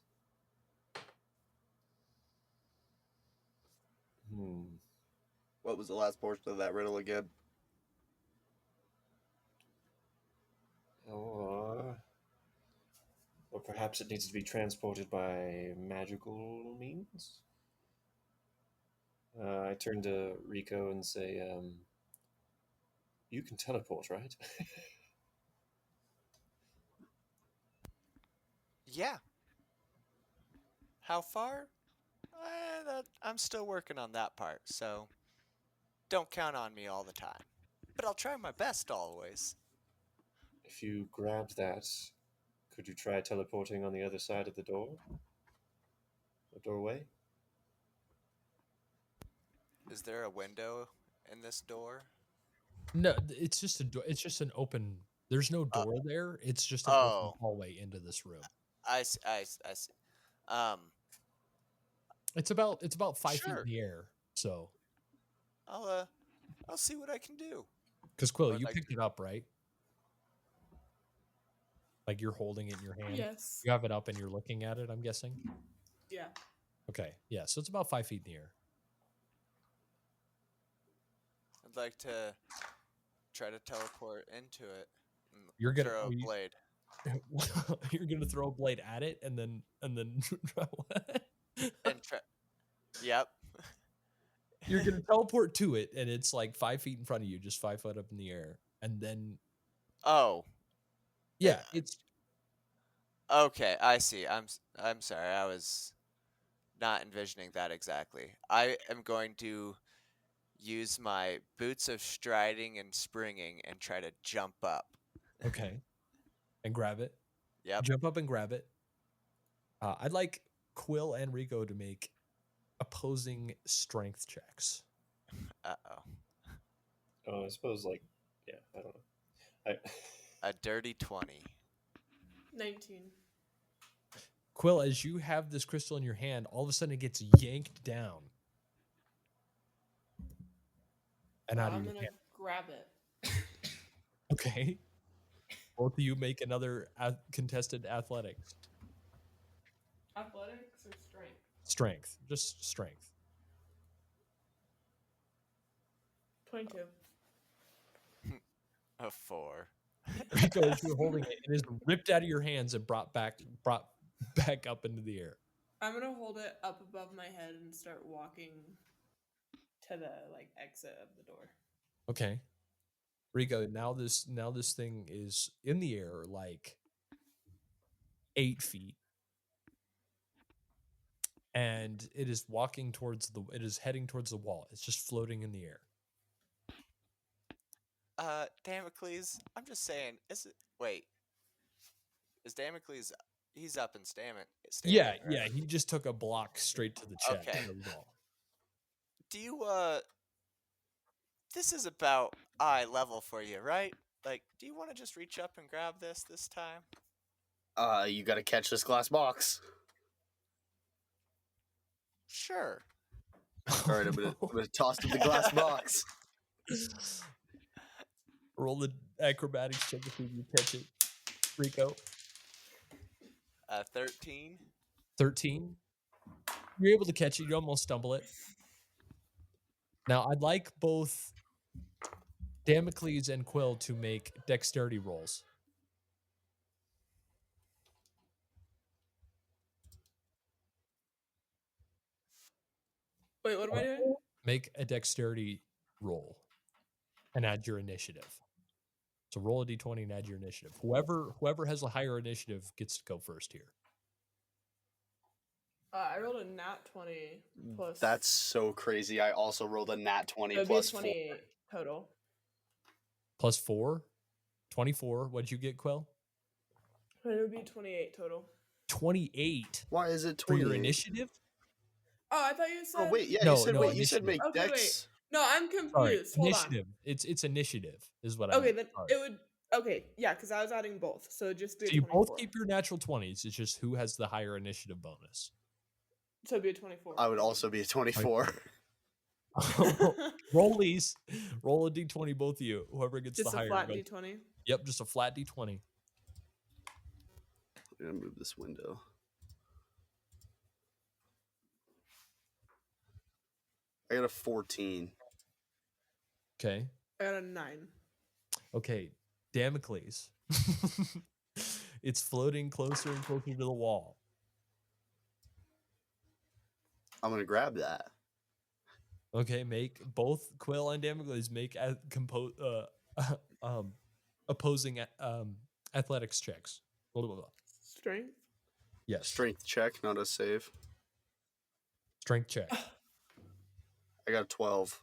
What was the last portion of that riddle again? Or perhaps it needs to be transported by magical means? I turn to Rico and say, you can teleport, right? Yeah. How far? I'm still working on that part, so don't count on me all the time. But I'll try my best always. If you grabbed that, could you try teleporting on the other side of the door? The doorway? Is there a window in this door? No, it's just a door. It's just an open. There's no door there. It's just an open hallway into this room. I see. It's about 5 feet Sure. in the air. So, I'll see what I can do. because Quill, I'd you like picked it up, right? Like you're holding it in your hand. Yes. You have it up and you're looking at it. I'm guessing. Yeah. Okay. Yeah. So it's about 5 feet in the air. I'd like to try to teleport into it. And You're gonna throw a blade. You're gonna throw a blade at it and then what? And Yep. You're gonna teleport to it and it's like 5 feet in front of you, just 5 foot up in the air, and then Oh. yeah, it's Okay, I see. I'm sorry. I was not envisioning that exactly. I am going to use my boots of striding and springing and try to jump up. okay. And grab it. Yep. Jump up and grab it. I'd like Quill and Rico to make opposing strength checks. Uh-oh. Oh, I suppose, like, yeah, I don't know. A dirty 20. 19. Quill, as you have this crystal in your hand, all of a sudden it gets yanked down. And out of I'm your gonna hand. grab it. Okay. Both of you make another contested athletics. Athletics or strength? Strength. Just strength. 22. A 4. Rico, as you're holding it, it is ripped out of your hands and brought back up into the air. I'm gonna hold it up above my head and start walking to the exit of the door. Okay. Rico, now this thing is in the air like 8 feet. And it is heading towards the wall. It's just floating in the air. Damocles, I'm just saying, is Damocles, he's up and standing, Yeah, right? yeah, he just took a block straight to the chest. Okay. That was all. Do you, this is about eye level for you, right? Like, do you want to just reach up and grab this time? You gotta catch this glass box. Sure. All right, I'm gonna toss him the glass box. Roll the acrobatics check to see if you catch it. Rico. 13. 13. You're able to catch it. You almost stumble it. Now, I'd like both Damocles and Quill to make dexterity rolls. Wait, what am I doing? Make a dexterity roll and add your initiative. So roll a d20 and add your initiative. Whoever has a higher initiative gets to go first here. I rolled a nat 20 plus. That's so crazy. I also rolled a nat 20 It'd plus be 28 total. Plus 4. 24. What'd you get, Quill? It would be 28 total. 28 Why is it for 28? your initiative? Oh, I thought you said. Oh wait, yeah, No, you said no, wait, you said initiative. make Okay, dex. wait. No, I'm Sorry, confused. Hold on. initiative. It's initiative is what I Okay, meant. then Sorry. it would. Okay, yeah, because I was adding both, so it'd just be So a you 24. both keep your natural 20s. It's just who has the higher initiative bonus. So it'd be a 24. I would also be a 24. Rollies. Roll a d20, both of you. Whoever gets Just the a higher. flat goes. d20. Yep, just a flat d20. I'm gonna move this window. I got a 14. Okay. I got a 9. Okay. Damocles. It's floating closer and closer to the wall. I'm gonna grab that. Okay, make both Quill and Damocles make opposing athletics checks. Blah, blah, blah. Strength. Yes. Strength check, not a save. Strength check. I got a 12.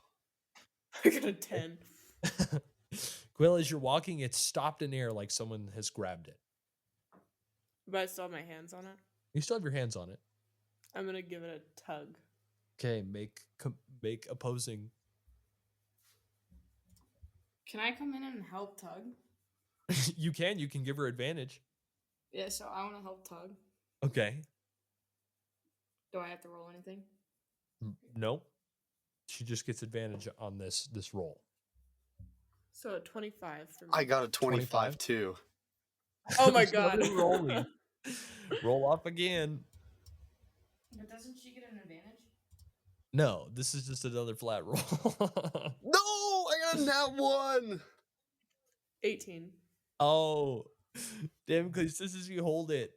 I got a 10. Quill, as you're walking, it's stopped in air like someone has grabbed it. But I still have my hands on it. You still have your hands on it. I'm gonna give it a tug. Okay, make opposing. Can I come in and help tug? You can give her advantage. Yeah, so I want to help tug. Okay. Do I have to roll anything? Nope. She just gets advantage on this roll. So a 25 for me. I got a 25 25? too. Oh my god. Rolling. Roll off again. But doesn't she get an advantage? No, this is just another flat roll. No, I got a nat 1. 18. Oh, damn, because this is you hold it.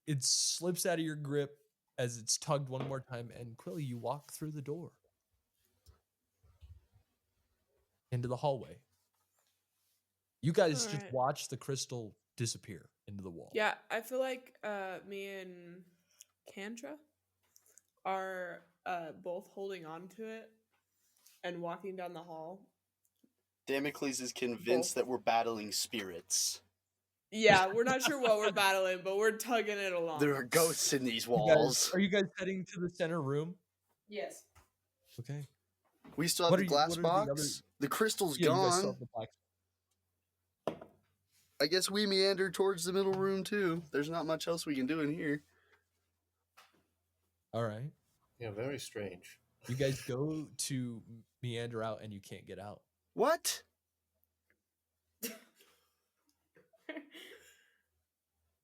It slips out of your grip as it's tugged one more time, and Quilly, you walk through the door into the hallway. You guys just Alright. watch the crystal disappear into the wall. Yeah, I feel like me and Kantra are both holding on to it and walking down the hall. Damocles is convinced Both. that we're battling spirits. Yeah, we're not sure what we're battling, but we're tugging it along. There are ghosts in these You walls. guys, are you guys heading to the center room? Yes. Okay. We still have What the are you- glass what are the box. other- The crystal's Yeah, you guys still gone. have the black. I guess we meander towards the middle room too. There's not much else we can do in here. All right. Yeah, very strange. You guys go to meander out, and you can't get out. What?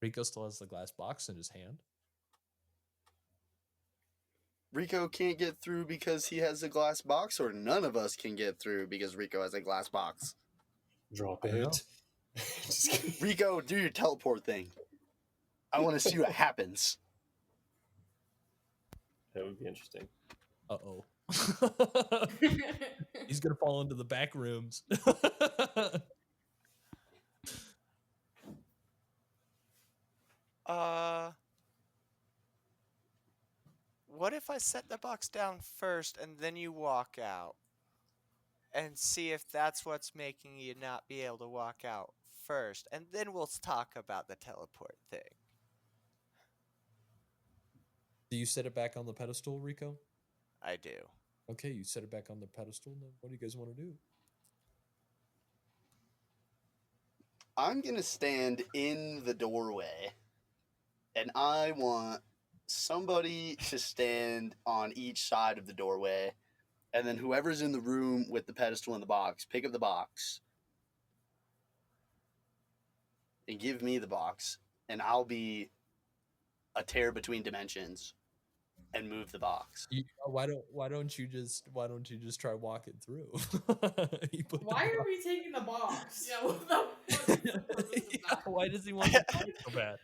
Rico still has the glass box in his hand. Rico can't get through because he has a glass box, or none of us can get through because Rico has a glass box. Drop I don't know. it. Just kidding. Rico, do your teleport thing. I want to see what happens. That would be interesting. Uh-oh. He's gonna fall into the back rooms. What if I set the box down first and then you walk out? And see if that's what's making you not be able to walk out first. And then we'll talk about the teleport thing. Do you set it back on the pedestal, Rico? I do. Okay, you set it back on the pedestal. Then what do you guys want to do? I'm gonna stand in the doorway, and I want somebody to stand on each side of the doorway, and then whoever's in the room with the pedestal in the box, pick up the box and give me the box, and I'll be a tear between dimensions and move the box. Why don't you just try walking through? Why are we taking the box? Yeah, what the fuck is the purpose of Yeah, that? why does he want the box so bad?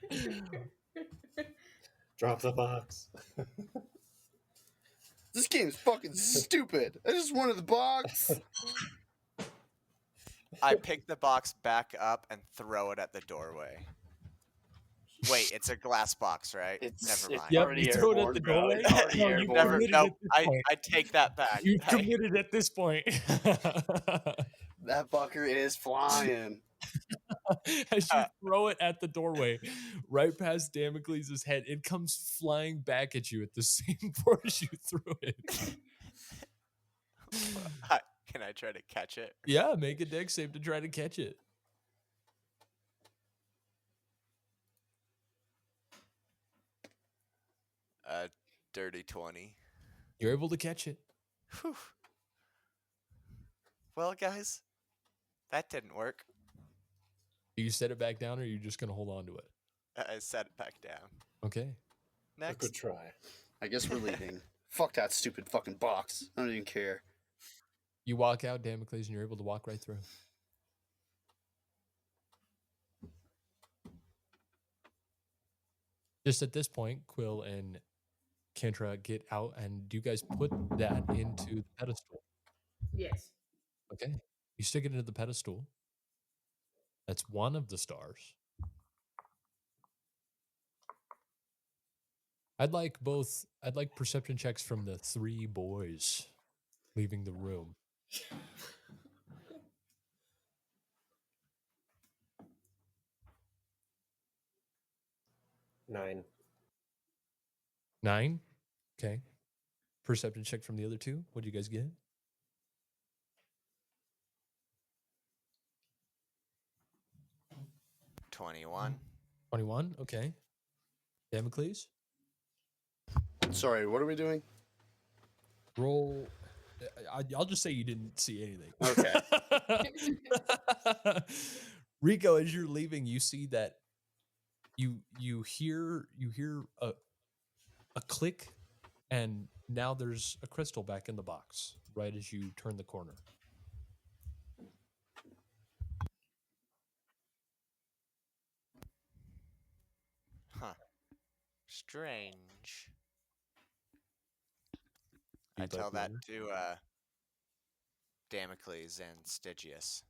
Drop the box. This game's fucking stupid. I just wanted the box. I pick the box back up and throw it at the doorway. Wait, it's a glass box, right? Never mind. Yep, Already you throw it at airborne, the bro. doorway. It's already No, you've airborne. Never. committed No, at this I point. take that back. You've I- committed at this point. That fucker is flying. As you throw it at the doorway, right past Damocles' head, it comes flying back at you at the same force you threw it. Can I try to catch it? Yeah, make a dex save to try to catch it. Dirty 20. You're able to catch it. Whew. Well, guys, that didn't work. Do you set it back down, or are you just going to hold on to it? I set it back down. Okay. A Next. good try. I guess we're leaving. Fuck that stupid fucking box. I don't even care. You walk out, Damocles, and you're able to walk right through. Just at this point, Quill and Kentra get out, and do you guys put that into the pedestal? Yes. Okay. You stick it into the pedestal. That's one of the stars. I'd like perception checks from the three boys leaving the room. Nine. 9. Okay. Perception check from the other two. What do you guys get? 21. 21. Okay. Damocles, Sorry, what are we doing? roll. I'll just say you didn't see anything. Okay. Rico, as you're leaving, you see that you hear a click, and now there's a crystal back in the box right as you turn the corner. Huh. Strange. I Feedback tell that later. to Damocles and Stygius.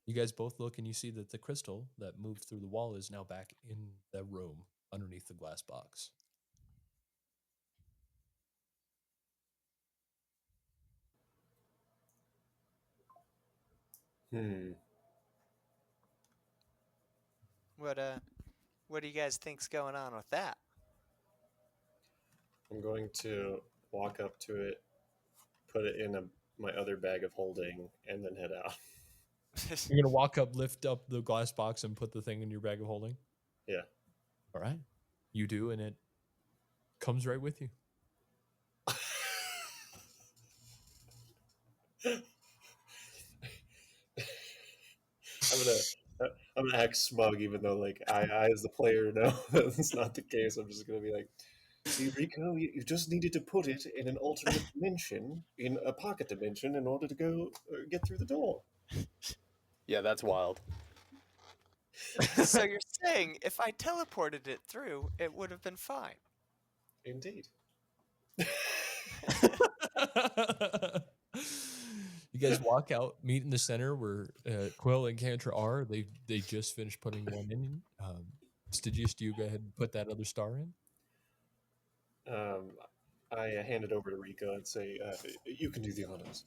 You guys both look, and you see that the crystal that moved through the wall is now back in the room underneath the glass box. What do you guys think's going on with that? I'm going to walk up to it, put it in my other bag of holding, and then head out. You're gonna walk up, lift up the glass box, and put the thing in your bag of holding? Yeah. All right. You do, and it comes right with you. I'm gonna act smug, even though like I as the player know that's not the case. I'm just gonna be like, see, Rico, you just needed to put it in an alternate dimension, in a pocket dimension, in order to go get through the door. Yeah, that's wild. So you're saying if I teleported it through, it would have been fine? Indeed. You guys walk out, meet in the center where Quill and Cantra are. They just finished putting one in. Stygius, do you go ahead and put that other star in? I hand it over to Rico and say, "You can do the honors."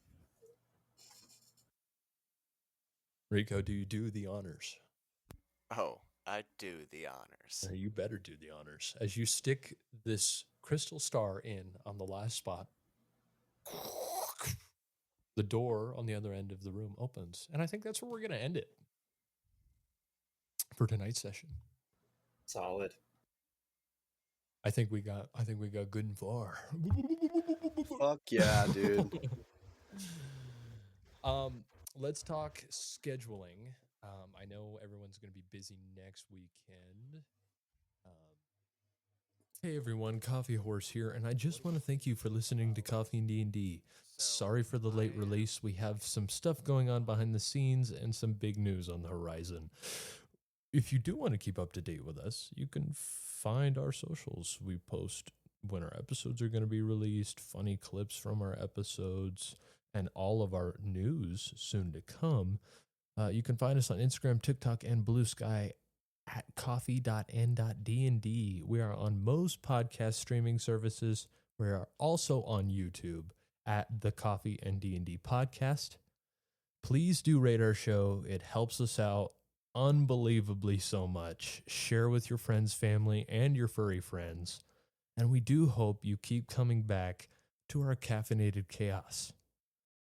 Rico, do you do the honors? Oh, I do the honors. You better do the honors. As you stick this crystal star in on the last spot, the door on the other end of the room opens. And I think that's where we're going to end it for tonight's session. Solid. I think we got good and far. Fuck yeah, dude. Let's talk scheduling. I know everyone's going to be busy next weekend. Hey everyone, Coffee Horse here, and I just want to thank you for listening to Coffee and D&D. Sorry for the late release. We have some stuff going on behind the scenes and some big news on the horizon. If you do want to keep up to date with us, you can find our socials. We post when our episodes are going to be released, funny clips from our episodes, and all of our news soon to come. You can find us on Instagram, TikTok, and Blue Sky at coffee.n.dnd. We are on most podcast streaming services. We are also on YouTube at the Coffee and D&D podcast. Please do rate our show. It helps us out unbelievably so much. Share with your friends, family, and your furry friends. And we do hope you keep coming back to our caffeinated chaos.